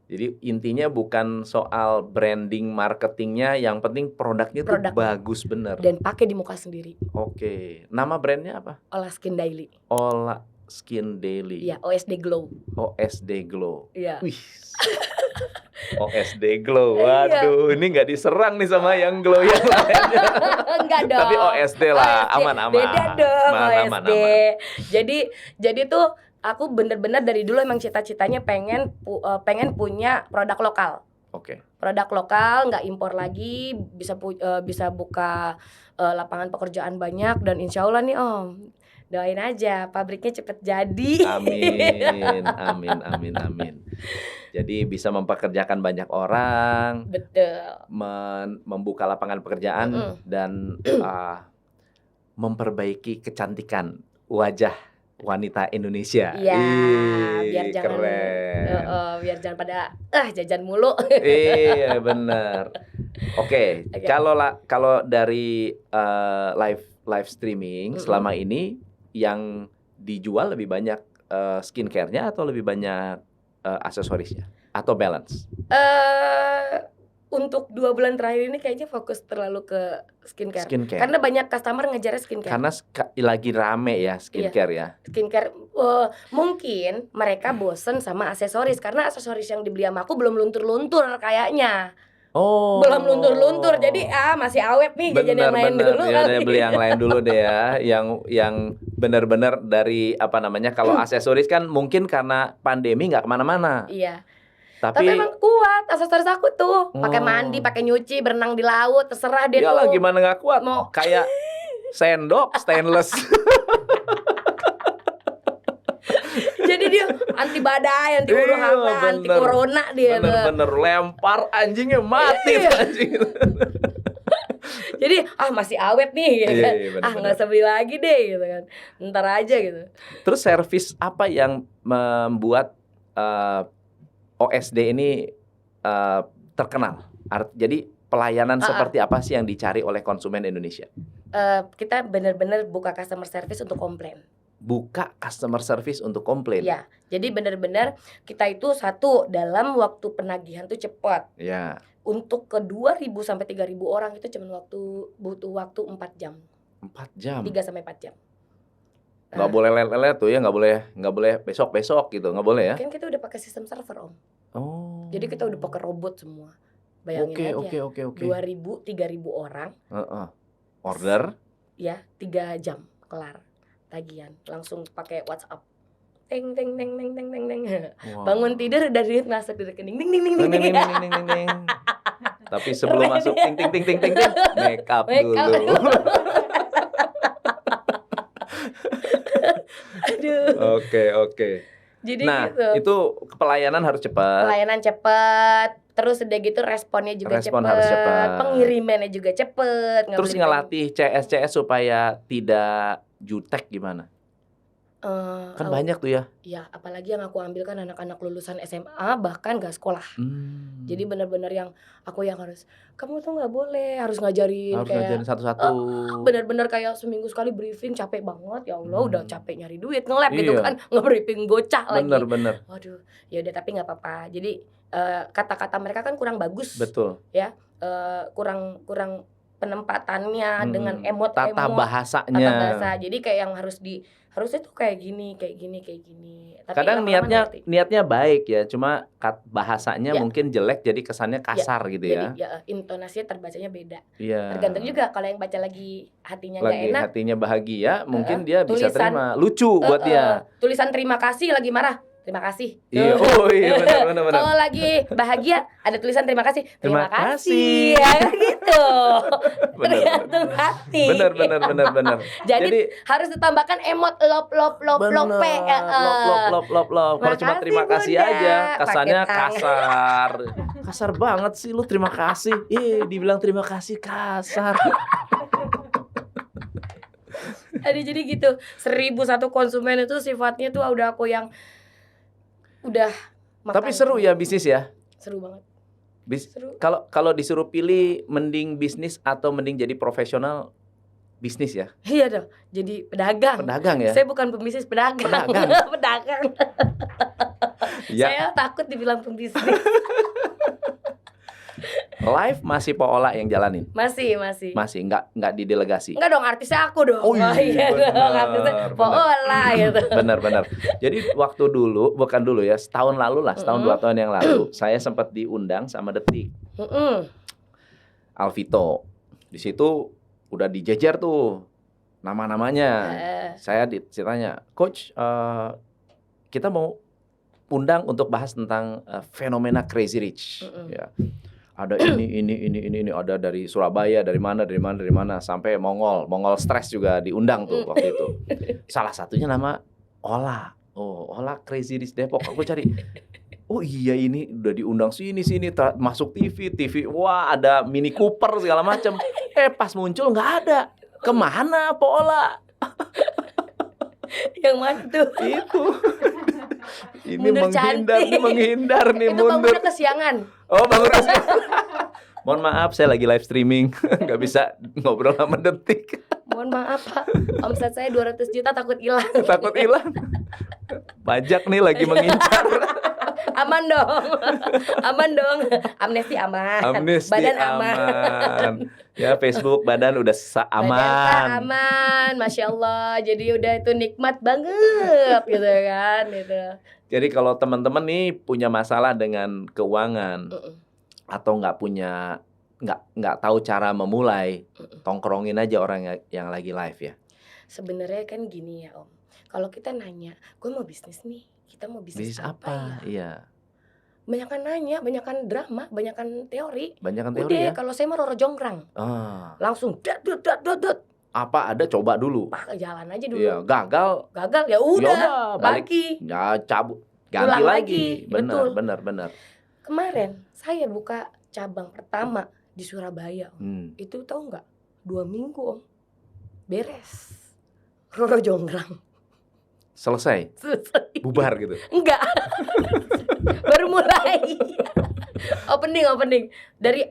Jadi intinya bukan soal branding marketingnya, yang penting produknya tuh bagus bener. Dan pakai di muka sendiri. Oke. Nama brandnya apa? Olah Skin Daily. Olah Skin Daily. Iya, OSD Glow. OSD Glow. Iya. Wih. OSD Glow. Waduh, ini nggak diserang nih sama yang glow yang lainnya. Enggak dong. Tapi OSD lah, aman-aman. Beda dong, aman. Jadi tuh aku bener-bener dari dulu emang cita-citanya pengen punya produk lokal. Oke. Produk lokal, nggak impor lagi, bisa buka lapangan pekerjaan banyak, dan insya Allah nih Om, doain aja pabriknya cepet jadi. Amin. Jadi bisa mempekerjakan banyak orang. Betul. Membuka lapangan pekerjaan dan memperbaiki kecantikan wajah wanita Indonesia. Iya, biar jangan pada jajan mulu. Iya, benar. Oke. Kalau dari live streaming selama ini yang dijual lebih banyak skincare-nya atau lebih banyak aksesorisnya atau balance? Untuk 2 bulan terakhir ini kayaknya fokus terlalu ke skincare. Karena banyak customer ngejarnya skincare. Karena lagi rame ya skincare ya. Skincare mungkin mereka bosen sama aksesoris, karena aksesoris yang dibeli sama aku belum luntur-luntur kayaknya. Oh. Belum luntur-luntur. Jadi masih awet nih, jajan yang lain dulu. Ya, beli yang lain dulu deh ya. Yang benar-benar dari kalau aksesoris kan mungkin karena pandemi nggak kemana-mana. Iya. Tapi emang kuat aksesoris aku tuh. Pakai mandi, pakai nyuci, berenang di laut, terserah deh tuh. Iyalah, gimana nggak kuat? Kayak sendok stainless. Jadi dia anti badai, anti huru hara, anti corona dia. Bener-bener lempar anjingnya mati anjing. Jadi Jadi masih awet nih gitu kan. bener, Nggak usah beli lagi deh gitu kan. Ntar aja gitu. Terus servis apa yang membuat OSD ini terkenal? Jadi pelayanan seperti apa sih yang dicari oleh konsumen Indonesia? Kita benar-benar buka customer service untuk komplain. Buka customer service untuk komplain. Ya, jadi benar-benar kita itu satu dalam waktu penagihan tuh cepat. Ya. Untuk ke 2.000 sampai 3.000 orang itu cuma butuh waktu 4 jam. 4 jam. 3 sampai 4 jam. Nggak boleh lelet tuh ya, nggak boleh besok gitu, nggak boleh ya? Kan kita udah pakai sistem server, Om. Oh. Jadi kita udah pakai robot semua. Bayangin aja. Oke. 2.000, 3.000 orang. Order? Ya, 3 jam kelar tagihan. Langsung pakai WhatsApp. Teng teng teng teng teng teng teng. Bangun tidur udah duit masuk di rekening. Ding ding ding ding ding. Tapi sebelum masuk ting ting ting ting ting, make up dulu. Aduh. Oke. Jadi nah, gitu. Itu pelayanan harus cepat. Pelayanan cepat. Terus udah gitu responnya juga Respon harus cepat. Pengirimannya juga cepat. Terus ngelatih CS supaya tidak jutek gimana? Kan banyak tuh ya. Ya, apalagi yang aku ambil kan anak-anak lulusan SMA bahkan gak sekolah. Jadi benar-benar yang aku yang harus, kamu tuh nggak boleh harus ngajarin satu-satu. Benar-benar kayak seminggu sekali briefing, capek banget ya Allah. Udah capek nyari duit nge-lab gitu kan, nge-briefing bocah lagi. Bener. Waduh, ya udah tapi nggak apa-apa. Jadi kata-kata mereka kan kurang bagus. Betul. Ya, kurang penempatannya dengan emot-emot. Tata bahasanya. Jadi kayak yang harusnya tuh kayak gini. Tapi kadang niatnya baik ya, cuma bahasanya mungkin jelek jadi kesannya kasar gitu ya. Jadi intonasinya terbacanya beda. Iya. Tergantung juga kalau yang baca lagi hatinya nggak enak. Hatinya bahagia, mungkin dia bisa terima. Lucu buat dia. Tulisan terima kasih lagi marah. Terima kasih. Iya, benar. Kalau lagi bahagia ada tulisan terima kasih. Terima kasih. Ya gitu. Tergantung hati. Benar. Jadi harus ditambahkan emot lop. Kalau cuma terima kasih aja, kesannya kasar. Kasar banget sih lu terima kasih. Dibilang terima kasih kasar. Jadi gitu. 1.001 konsumen itu sifatnya tuh udah aku yang udah makan. Tapi seru ya bisnis ya? Seru banget. Seru. Kalau disuruh pilih mending bisnis atau mending jadi profesional, bisnis ya? Iya dong. Jadi pedagang. Pedagang ya? Saya bukan pembisnis, pedagang. Pedagang. Ya. Saya takut dibilang pembisnis. Live masih Poola yang jalanin? Masih. Nggak didelegasi? Enggak dong, artisnya aku dong. Oh iya dong, artisnya Poola gitu. Benar. Jadi waktu dulu, bukan dulu ya, setahun lalu lah, setahun 2 tahun yang lalu, saya sempat diundang sama Detik. Alvito. Di situ udah dijejer tuh nama-namanya. Saya ditanya, Coach, kita mau undang untuk bahas tentang fenomena Crazy Rich. Ya. Ada ini ada dari Surabaya, dari mana sampai Mongol stres juga diundang tuh waktu itu. Salah satunya nama Ola. Ola Crazy Rich Depok. Aku cari. Oh iya, ini udah diundang sini masuk TV. Wah, ada Mini Cooper segala macam. Pas muncul nggak ada. Kemana Ola? Yang mana tuh? Itu. Ini menghindar nih, itu mundur. Itu kesiangan. Oh, bangun kesiangan. Mohon maaf, saya lagi live streaming, nggak bisa ngobrol sama Detik. Mohon maaf Pak, omset saya 200 juta takut hilang. Takut hilang. Pajak nih lagi mengincar. Aman dong. Amnesti aman. Badan aman. Ya, Facebook badan udah aman. Badan aman, Masya Allah. Jadi udah itu nikmat banget gitu kan. Gitu. Jadi kalau teman-teman nih punya masalah dengan keuangan atau nggak tahu cara memulai, tongkrongin aja orang yang lagi live ya. Sebenarnya kan gini ya Om. Kalau kita nanya, gue mau bisnis nih. Kita mau bisnis apa ya? Iya. Banyakan nanya, banyakan drama, banyakan teori. Udah, ya? Kalau saya mah Roro Jonggrang. Langsung dat. Apa ada coba dulu. Jalan aja dulu. Iya, gagal ya udah, balik. Lagi. Ya cabut, ganti lagi. Benar. Kemarin saya buka cabang pertama di Surabaya. Itu tahu nggak? 2 minggu Om, beres. Roro Jonggrang. Selesai? Bubar gitu? Enggak. Baru mulai. Opening. Dari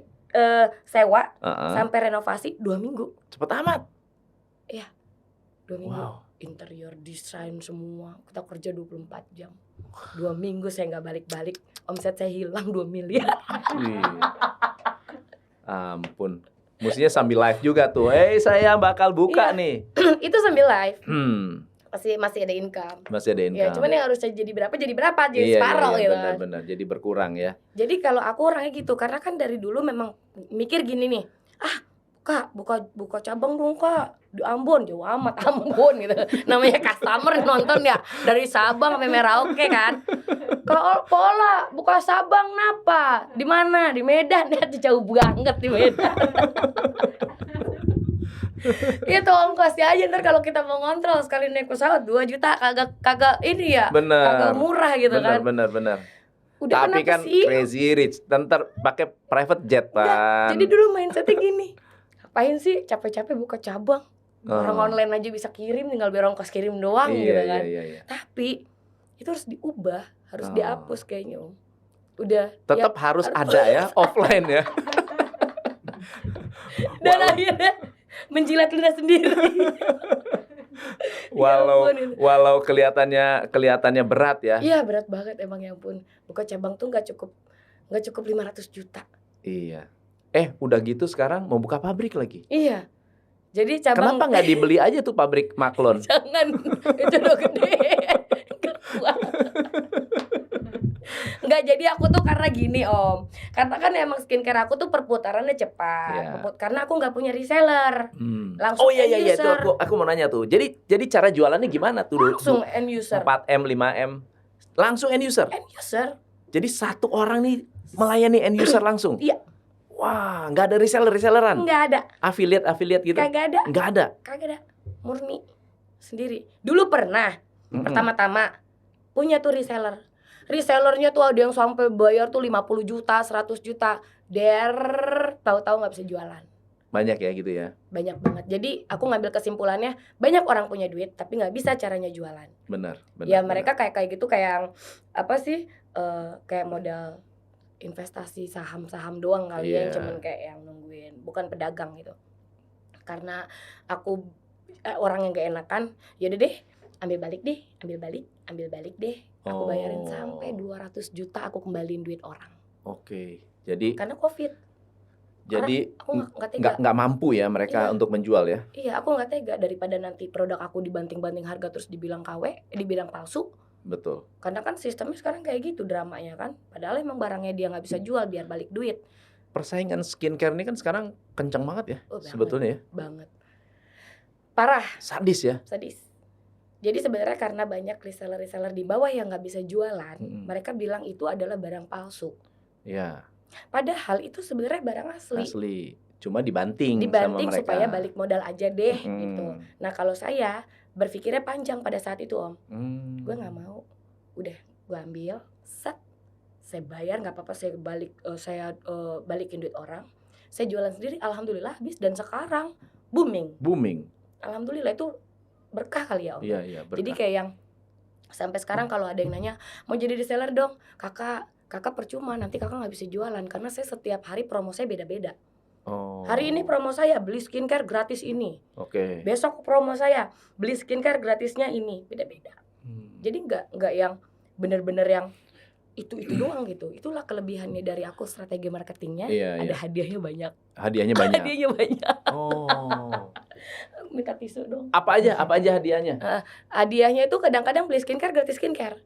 sewa sampai renovasi 2 minggu. Cepet amat? Iya, 2 minggu. Wow. Interior, desain semua. Kita kerja 24 jam. 2 minggu saya nggak balik-balik. Omset saya hilang 2 miliar. Ampun. Mestinya sambil live juga tuh. Saya bakal buka nih. Itu sambil live. Masih ada income. Masih ada income. Ya, cuman yang harus jadi berapa, jadi separuh gitu. Benar-benar. Jadi berkurang ya. Jadi kalau aku orangnya gitu, karena kan dari dulu memang mikir gini nih. Kak, buka cabang dong Kak di Ambon, jauh amat Ambon gitu. Namanya customer nonton ya dari Sabang sampai Merauke kan. Kalau pola buka Sabang napa? Di mana? Di Medan ya, jauh banget di Medan. Itu ongkosnya aja ntar kalau kita mau ngontrol sekali naik pesawat 2 juta kagak ini ya. Bener. Kagak murah gitu kan. Bener. Udah tapi kan sih? Crazy Rich ntar pakai private jet Pan. Jadi dulu mindsetnya gini. Ngapain sih capek-capek buka cabang? Orang online aja bisa kirim, tinggal biar ongkos kirim doang gitu kan. Iya. Tapi itu harus diubah, harus dihapus kayaknya Om. Udah. Tetap harus ada ya, offline ya. Dan akhirnya menjilat lidah sendiri. Walau kelihatannya berat ya. Iya, berat banget emang, ya ampun. Buka cabang tuh nggak cukup 500 juta. Iya. Udah gitu sekarang mau buka pabrik lagi. Iya. Jadi cabang. Kenapa nggak dibeli aja tuh pabrik maklon? Jangan, itu udah gede. Enggak, jadi aku tuh karena gini Om. Karena kan emang skincare aku tuh perputarannya cepat. Karena aku nggak punya reseller. Langsung iya itu aku mau nanya tuh. Jadi cara jualannya gimana tuh? Langsung end user. 4M, 5M. Langsung end user. End user. Jadi satu orang nih melayani end user langsung. Iya. Wah, nggak ada reseller-reselleran? Nggak ada. Affiliate gitu? Kagak ada. Nggak ada? Kagak ada. Murni. Sendiri. Dulu pernah. Pertama-tama. Punya tuh reseller. Resellernya tuh ada yang sampai bayar tuh 50 juta, 100 juta. Tahu-tahu nggak bisa jualan. Banyak ya gitu ya? Banyak banget. Jadi aku ngambil kesimpulannya, banyak orang punya duit tapi nggak bisa caranya jualan. Benar. Ya mereka kayak gitu, kayak apa sih? Kayak modal investasi saham-saham doang kali ya, cuman kayak yang nungguin, bukan pedagang gitu. Karena aku orang yang gak enakan, yaudah deh, ambil balik deh. Aku bayarin sampai 200 juta aku kembaliin duit orang. Oke. Jadi karena Covid. Jadi nggak mampu ya mereka untuk menjual ya? Iya, aku nggak tega daripada nanti produk aku dibanting-banting harga terus dibilang KW, dibilang palsu. Betul. Karena kan sistemnya sekarang kayak gitu dramanya kan. Padahal emang barangnya dia nggak bisa jual biar balik duit. Persaingan skincare ini kan sekarang kencang banget ya, sebetulnya ya. Banget. Parah. Sadis ya. Sadis. Jadi sebenarnya karena banyak reseller di bawah yang nggak bisa jualan, mereka bilang itu adalah barang palsu. Iya. Padahal itu sebenarnya barang asli. Asli. Cuma dibanting sama mereka. Supaya balik modal aja deh gitu. Nah kalau saya berpikirnya panjang pada saat itu Om. Gue nggak mau. Udah gue ambil, saya bayar nggak apa-apa, saya balikin duit orang. Saya jualan sendiri, alhamdulillah habis, dan sekarang booming. Alhamdulillah, itu berkah kali ya Om. Iya, berkah. Jadi kayak yang sampai sekarang kalau ada yang nanya mau jadi reseller dong, kakak percuma, nanti kakak nggak bisa jualan karena saya setiap hari promo saya beda-beda. Hari ini promo saya beli skincare gratis ini. Oke. Besok promo saya beli skincare gratisnya ini, beda-beda. Jadi nggak yang bener-bener yang itu doang gitu. Itulah kelebihannya dari aku, strategi marketingnya. Ada hadiahnya banyak. Hadiahnya banyak. Minta tisu dong. Apa aja hadiahnya? Hadiahnya itu kadang-kadang beli skincare gratis skincare.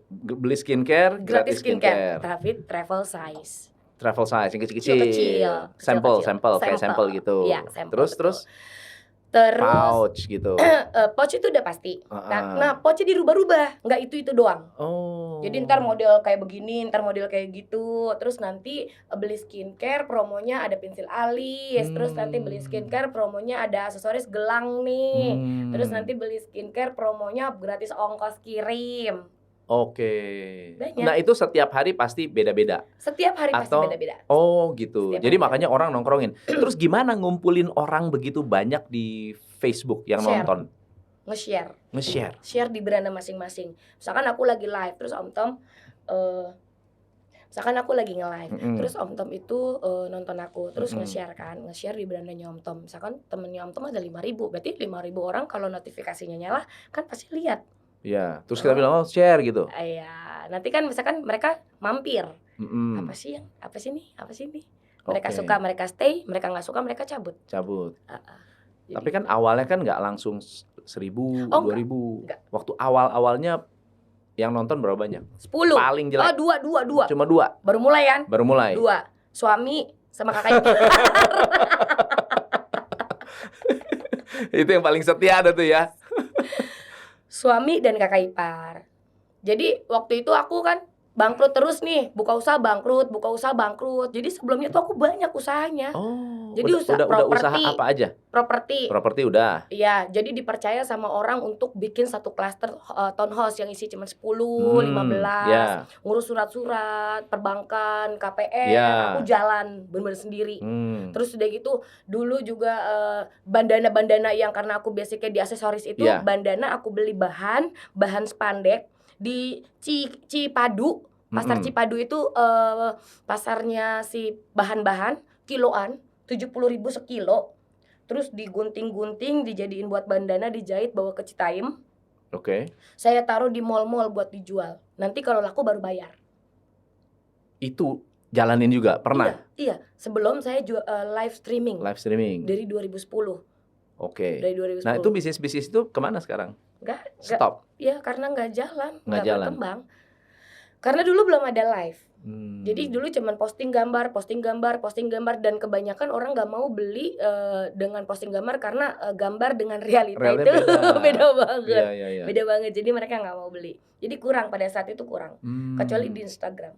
Beli skincare gratis skincare. Tapi travel size yang kecil-kecil. Sampel kayak sampel gitu. Iya, terus pouch gitu. Pouch itu udah pasti. Nah, pouchnya dirubah-rubah, nggak itu doang. Jadi ntar model kayak begini, ntar model kayak gitu. Terus nanti beli skincare promonya ada pensil alis. Terus nanti beli skincare promonya ada aksesoris gelang nih. Terus nanti beli skincare promonya gratis ongkos kirim. Oke. Banyak. Nah, itu setiap hari pasti beda-beda? Setiap hari pasti Atau beda-beda. oh gitu. Setiap Jadi hari makanya orang nongkrongin. Terus gimana ngumpulin orang begitu banyak di Facebook yang Share. nonton? Nge-share. Share Share di beranda masing-masing. Misalkan aku lagi live, terus Om Tom misalkan aku lagi nge-live, terus Om Tom itu nonton aku, terus nge-share di berandanya Om Tom. Misalkan temennya Om Tom ada 5.000, berarti 5.000 orang kalau notifikasinya nyala kan pasti lihat. Iya, terus kita bilang share gitu. Iya, nanti kan misalkan mereka mampir. Apa sih nih? Mereka suka, mereka stay, mereka nggak suka, mereka cabut. Tapi kan awalnya kan nggak langsung 1.000, 2.000. Waktu awal-awalnya yang nonton berapa banyak? 10. Paling jelek. Dua. Cuma 2. Baru mulai kan? 2. Suami sama kakak. Itu yang paling setia ada tuh ya. Suami dan kakak ipar. Jadi waktu itu aku kan bangkrut terus nih, buka usaha bangkrut. Jadi sebelumnya tuh aku banyak usahanya. Jadi udah usaha apa aja? Properti udah. Iya, jadi dipercaya sama orang untuk bikin satu klaster townhouse yang isi cuma 10, 15. Ngurus surat-surat, perbankan, KPR, aku jalan bener-bener sendiri. Terus udah gitu, dulu juga bandana-bandana yang karena aku basicnya di aksesoris itu, bandana aku beli bahan spandek di Cipadu. Pasar Cipadu itu pasarnya si bahan-bahan kiloan 70.000 sekilo. Terus digunting-gunting, dijadiin buat bandana, dijahit, bawa ke Citaim. Oke. Saya taruh di mall-mall buat dijual. Nanti kalau laku baru bayar. Itu jalanin juga pernah? Iya. Sebelum saya live streaming. Dari 2010. Oke. Dari 2010. Nah, itu bisnis itu kemana sekarang? Nggak. Stop. Iya, karena nggak jalan, nggak berkembang. Karena dulu belum ada live. Jadi dulu cuman posting gambar, dan kebanyakan orang nggak mau beli dengan posting gambar karena gambar dengan realita itu beda banget. Iya. Beda banget. Jadi mereka nggak mau beli. Jadi kurang pada saat itu kurang. Kecuali di Instagram.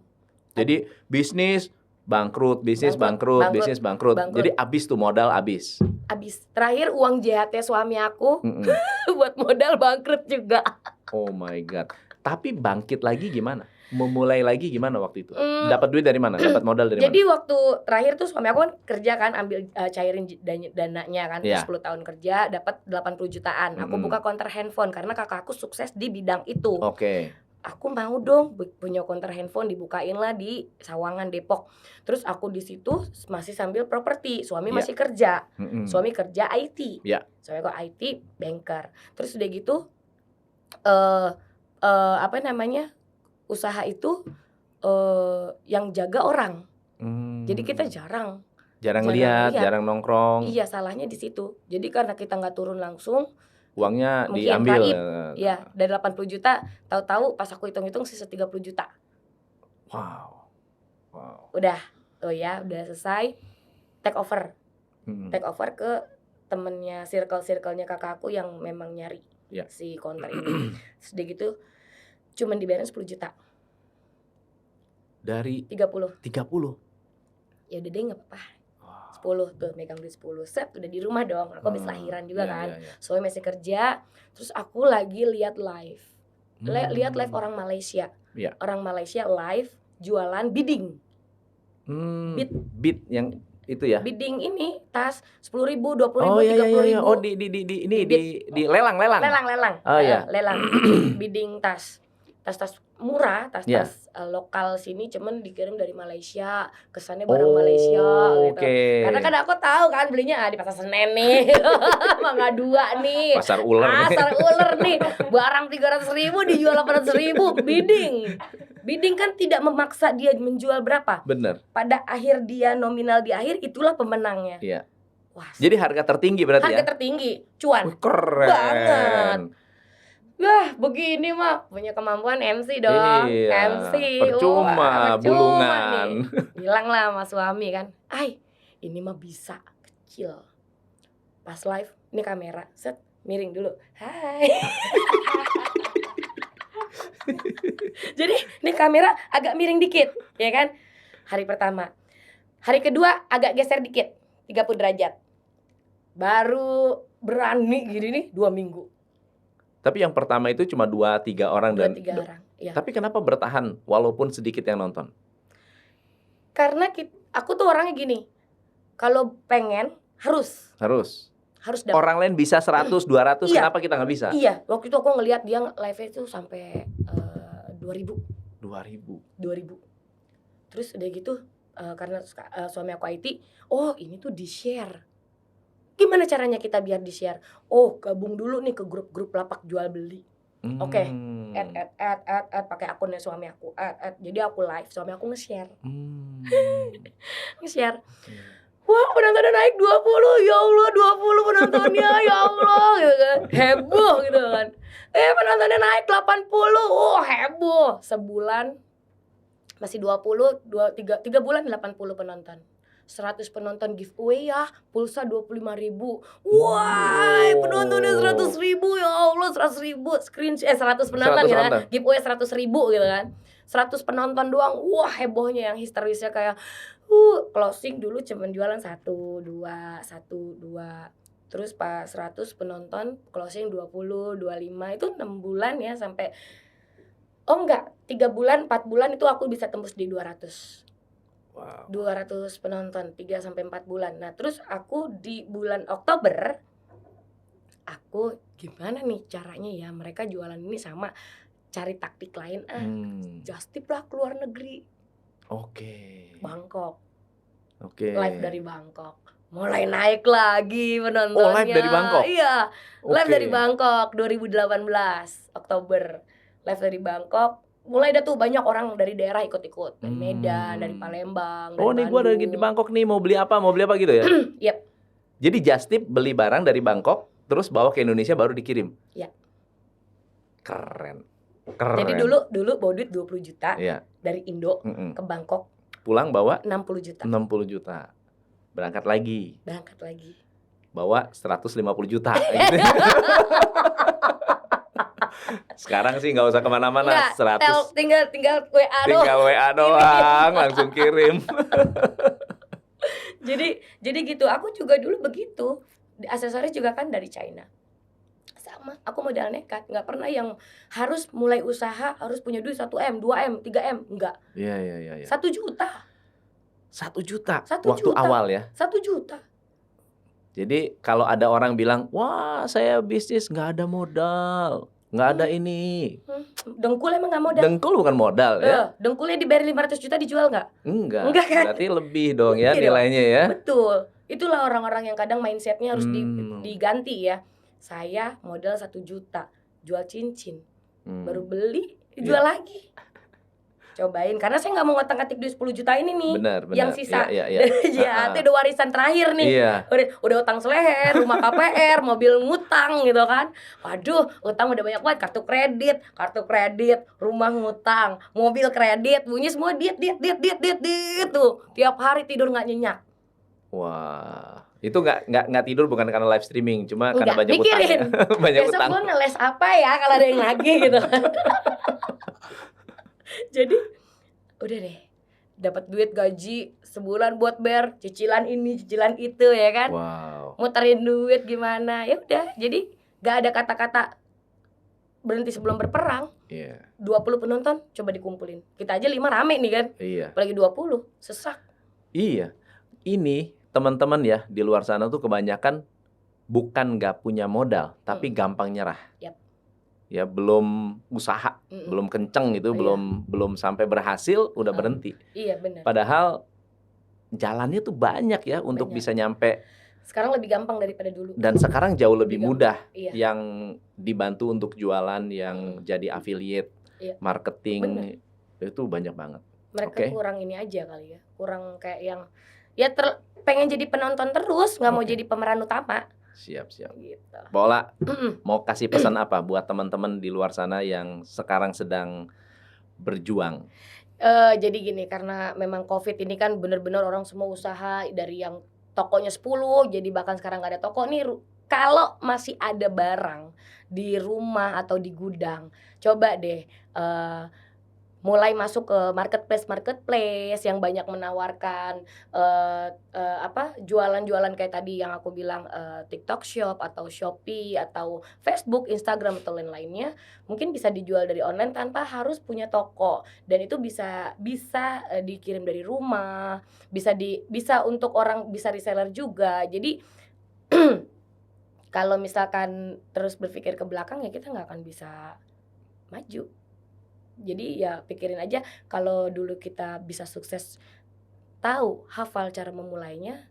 Jadi bisnis bangkrut. Jadi abis tuh modal abis. Terakhir uang JHT suami aku buat modal bangkrut juga. Oh my god. Tapi bangkit lagi gimana? Memulai lagi gimana waktu itu? Dapat duit dari mana? Dapat modal dari mana? Jadi waktu terakhir tuh suami aku kan kerja kan, ambil cairin dananya kan, 10 tahun kerja dapat 80 jutaan. Aku buka konter handphone karena kakak aku sukses di bidang itu. Oke. Aku mau dong punya konter handphone, dibukain lah di Sawangan, Depok. Terus aku di situ masih sambil properti. Suami masih kerja. Suami kerja IT. Suami aku IT banker. Terus udah gitu usaha itu yang jaga orang. Jadi kita jarang lihat, jarang nongkrong. Iya, salahnya di situ. Jadi karena kita nggak turun langsung, uangnya diambil. Iya, dari 80 juta, tahu-tahu pas aku hitung-hitung sisa 30 juta. Wow. Udah selesai. Take over ke temennya, circle-nya kakak aku yang memang nyari si konter ini. Sudah gitu cuman dibayarin 10 juta. Dari 30. Ya udah deh, enggak apa-apa. 10 tuh megang duit 10. Set, udah di rumah dong. Aku habis lahiran juga kan. Soalnya masih kerja. Terus aku lagi lihat live. Lihat live orang Malaysia. Orang Malaysia live jualan bidding. Bid yang itu ya. Bidding ini tas 10.000, 20.000, 30.000. Oh, di lelang. Oh iya. Lelang. Bidding tas murah, tas lokal sini, cuman dikirim dari Malaysia, kesannya barang Malaysia gitu. Karena kan aku tahu kan belinya di Pasar Senen nih, Mangga 2 nih, Pasar Uler nih, barang 300.000 dijual 800.000, bidding kan tidak memaksa dia menjual berapa. Bener. Pada akhir dia nominal di akhir, itulah pemenangnya. Iya. Wah, jadi harga tertinggi berarti harga tertinggi, cuan. Keren banget. Wah, begini mah punya kemampuan MC dong. Iya, percuma bulungan. Bilang lah sama suami kan, ini mah bisa kecil. Pas live, ini kamera, set, miring dulu. Hai. Jadi ini kamera agak miring dikit, ya kan? Hari pertama. Hari kedua agak geser dikit, 30 derajat. Baru berani gini nih 2 minggu. Tapi yang pertama itu cuma 2-3 orang 2-3 orang. Iya. Tapi kenapa bertahan walaupun sedikit yang nonton? Karena aku tuh orangnya gini, kalau pengen harus dapat. Orang lain bisa 100, 200, Iya. kenapa kita nggak bisa? Iya, waktu itu aku ngelihat dia live-nya tuh sampai 2000. Terus udah gitu karena suami aku IT, oh ini tuh di-share. Gimana caranya kita biar di-share? Oh, gabung dulu nih ke grup-grup lapak jual beli. Oke, add pakai akunnya suami aku. Jadi aku live, suami aku nge-share. Nge-share. Wah, penontonnya naik 20, ya Allah 20 penontonnya, ya Allah gitu kan. Heboh gitu kan. Penontonnya naik 80, oh heboh. Sebulan masih 3 bulan 80 penonton. 100 penonton giveaway ya, pulsa 25.000. Wah, penontonnya 100.000, ya Allah 100.000. 100 penonton gitu kan. Giveaway 100.000 gitu kan. 100 penonton doang. Wah, hebohnya yang histerisnya kayak closing dulu cuma jualan 1, 2. Terus pas 100 penonton closing 20, 25. Itu 6 bulan ya sampai 3 bulan, 4 bulan itu aku bisa tembus di 200. Wow. 200 penonton 3 sampai 4 bulan. Nah, terus aku di bulan Oktober aku gimana nih caranya ya mereka jualan ini sama cari taktik lain just tip lah keluar negeri. Bangkok. Live dari Bangkok. Mulai naik lagi penontonnya. Oh, live dari Bangkok? Iya. Live dari Bangkok 2018 Oktober. Live dari Bangkok. Mulai dah tuh banyak orang dari daerah ikut-ikut. Dari Medan, dari Palembang, dari Bandung. Nih gua lagi di Bangkok nih, mau beli apa gitu ya? Yep. Jadi just tip beli barang dari Bangkok terus bawa ke Indonesia baru dikirim. Iya. Keren. Jadi dulu bawa duit 20 juta dari Indo ke Bangkok. Pulang bawa 60 juta. Berangkat lagi. Bawa 150 juta. Sekarang sih nggak usah kemana-mana. 100. Tinggal WA doang. Tinggal WA doang, langsung kirim. Jadi gitu. Aku juga dulu begitu. Aksesoris juga kan dari China. Sama, aku modal nekat, nggak pernah yang harus mulai usaha harus punya duit 1M, 2M, 3M, enggak. Iya. 1 juta. 1 juta waktu awal ya. 1 juta. Jadi kalau ada orang bilang, wah saya bisnis nggak ada modal, nggak ada ini. Dengkul emang nggak modal? Dengkul bukan modal ya. Dengkulnya dibayar 500 juta dijual nggak? Enggak kan? Berarti lebih dong ya nilainya ya. Betul. Itulah orang-orang yang kadang mindsetnya harus diganti ya. Saya modal 1 juta, jual cincin, baru beli, jual lagi. Cobain, karena saya nggak mau ngotak-ngatik duit 10 juta ini nih. Benar. Yang sisa. Itu udah warisan terakhir nih. Udah utang seleher, rumah KPR, mobil ngutang gitu kan. Waduh, utang udah banyak banget. Kartu kredit, rumah ngutang, mobil kredit, bunyi semua diet tuh. Tiap hari tidur nggak nyenyak. Wah, itu nggak tidur bukan karena live streaming, cuma karena banyak utang. Ya. Banyak besok utang. Gue ngeles apa ya kalau ada yang lagi gitu. Jadi udah deh, dapat duit gaji sebulan buat bayar cicilan ini, cicilan itu ya kan. Wow. Muterin duit gimana? Ya udah, jadi nggak ada kata-kata berhenti sebelum berperang. 20 penonton coba dikumpulin. Kita aja 5 rame nih kan. Apalagi 20, sesak. Iya. Ini teman-teman ya di luar sana tuh kebanyakan bukan nggak punya modal, tapi gampang nyerah. Ya belum usaha, belum kenceng gitu, belum sampai berhasil udah berhenti. Iya benar. Padahal jalannya tuh banyak ya untuk bisa nyampe. Sekarang lebih gampang daripada dulu. Dan sekarang jauh lebih mudah. Yang dibantu untuk jualan, yang jadi affiliate, marketing, itu banyak banget. Mereka kurang ini aja kali ya, kurang kayak yang pengen jadi penonton terus, nggak mau jadi pemeran utama. Siap. Gitu. Bola, mau kasih pesan apa buat teman-teman di luar sana yang sekarang sedang berjuang? Jadi gini, karena memang COVID ini kan benar-benar orang semua usaha, dari yang tokonya 10 jadi bahkan sekarang nggak ada toko nih. Kalau masih ada barang di rumah atau di gudang, coba deh mulai masuk ke marketplace yang banyak menawarkan jualan-jualan kayak tadi yang aku bilang, TikTok Shop atau Shopee atau Facebook, Instagram atau lain-lainnya, mungkin bisa dijual dari online tanpa harus punya toko, dan itu bisa dikirim dari rumah, bisa untuk orang, bisa reseller juga. Jadi kalau misalkan terus berpikir ke belakang ya kita nggak akan bisa maju. Jadi ya pikirin aja, kalau dulu kita bisa sukses, tahu, hafal cara memulainya,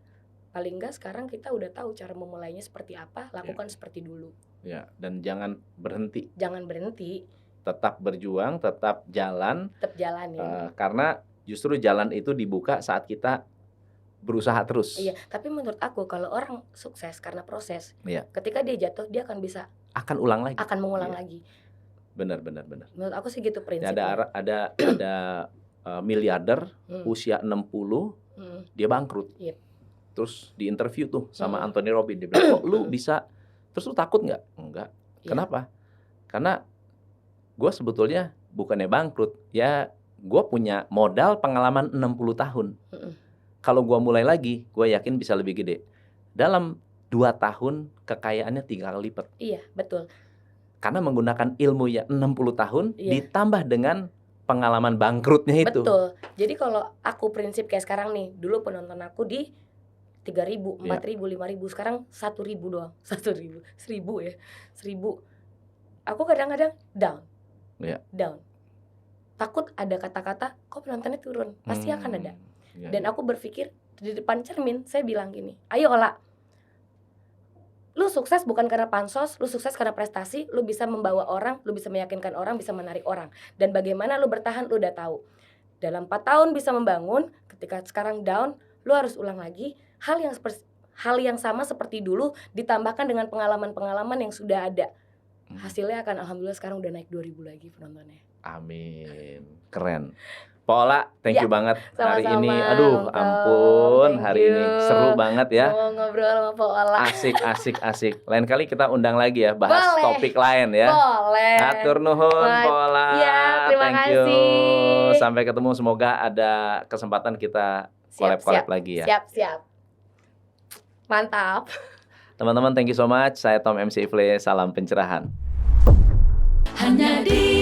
paling enggak sekarang kita udah tahu cara memulainya seperti apa, lakukan seperti dulu. Ya, dan jangan berhenti. Jangan berhenti. Tetap berjuang, tetap jalan. Tetap jalanin. Karena justru jalan itu dibuka saat kita berusaha terus. Iya, tapi menurut aku kalau orang sukses karena proses, ketika dia jatuh dia akan ulang lagi. Akan mengulang lagi. Benar. Menurut aku sih gitu prinsipnya. Ada miliarder usia 60 dia bangkrut. Yep. Terus di interview tuh sama Anthony Robbins, dia bilang, "Kok lu bisa?" Terus lu takut nggak? Enggak. Kenapa? Karena gue sebetulnya bukannya bangkrut, ya gue punya modal pengalaman 60 tahun. Kalau gue mulai lagi, gue yakin bisa lebih gede. Dalam 2 tahun kekayaannya 3 kali lipat. Iya, betul. Karena menggunakan ilmu ya 60 tahun ditambah dengan pengalaman bangkrutnya itu. Betul. Jadi kalau aku prinsip kayak sekarang nih, dulu penonton aku di 3.000, 4.000, 5.000, sekarang 1.000 doang. 1.000, 1.000 ya. 1.000. Aku kadang-kadang down. Down. Takut ada kata-kata, kok penontonnya turun? Pasti akan ada. Dan aku berpikir di depan cermin, saya bilang gini, "Ayo Ola, lu sukses bukan karena pansos, lu sukses karena prestasi, lu bisa membawa orang, lu bisa meyakinkan orang, bisa menarik orang. Dan bagaimana lu bertahan, lu udah tahu. Dalam 4 tahun bisa membangun, ketika sekarang down, lu harus ulang lagi hal yang sama seperti dulu, ditambahkan dengan pengalaman-pengalaman yang sudah ada. Hasilnya akan alhamdulillah sekarang udah naik 2.000 lagi penontonnya." Amin. Keren. Pak Ola, thank you banget hari sama-sama, ini. Aduh, ampun, hari ini seru banget ya. Mau ngobrol sama Pak Ola. Asik. Lain kali kita undang lagi ya, bahas topik lain ya. Boleh. Hatur nuhun, Pak Ola. Ya, terima kasih. Sampai ketemu, semoga ada kesempatan kita collab lagi ya. Siap. Mantap. Teman-teman, thank you so much. Saya Tom MC Ifle, salam pencerahan. Hanya di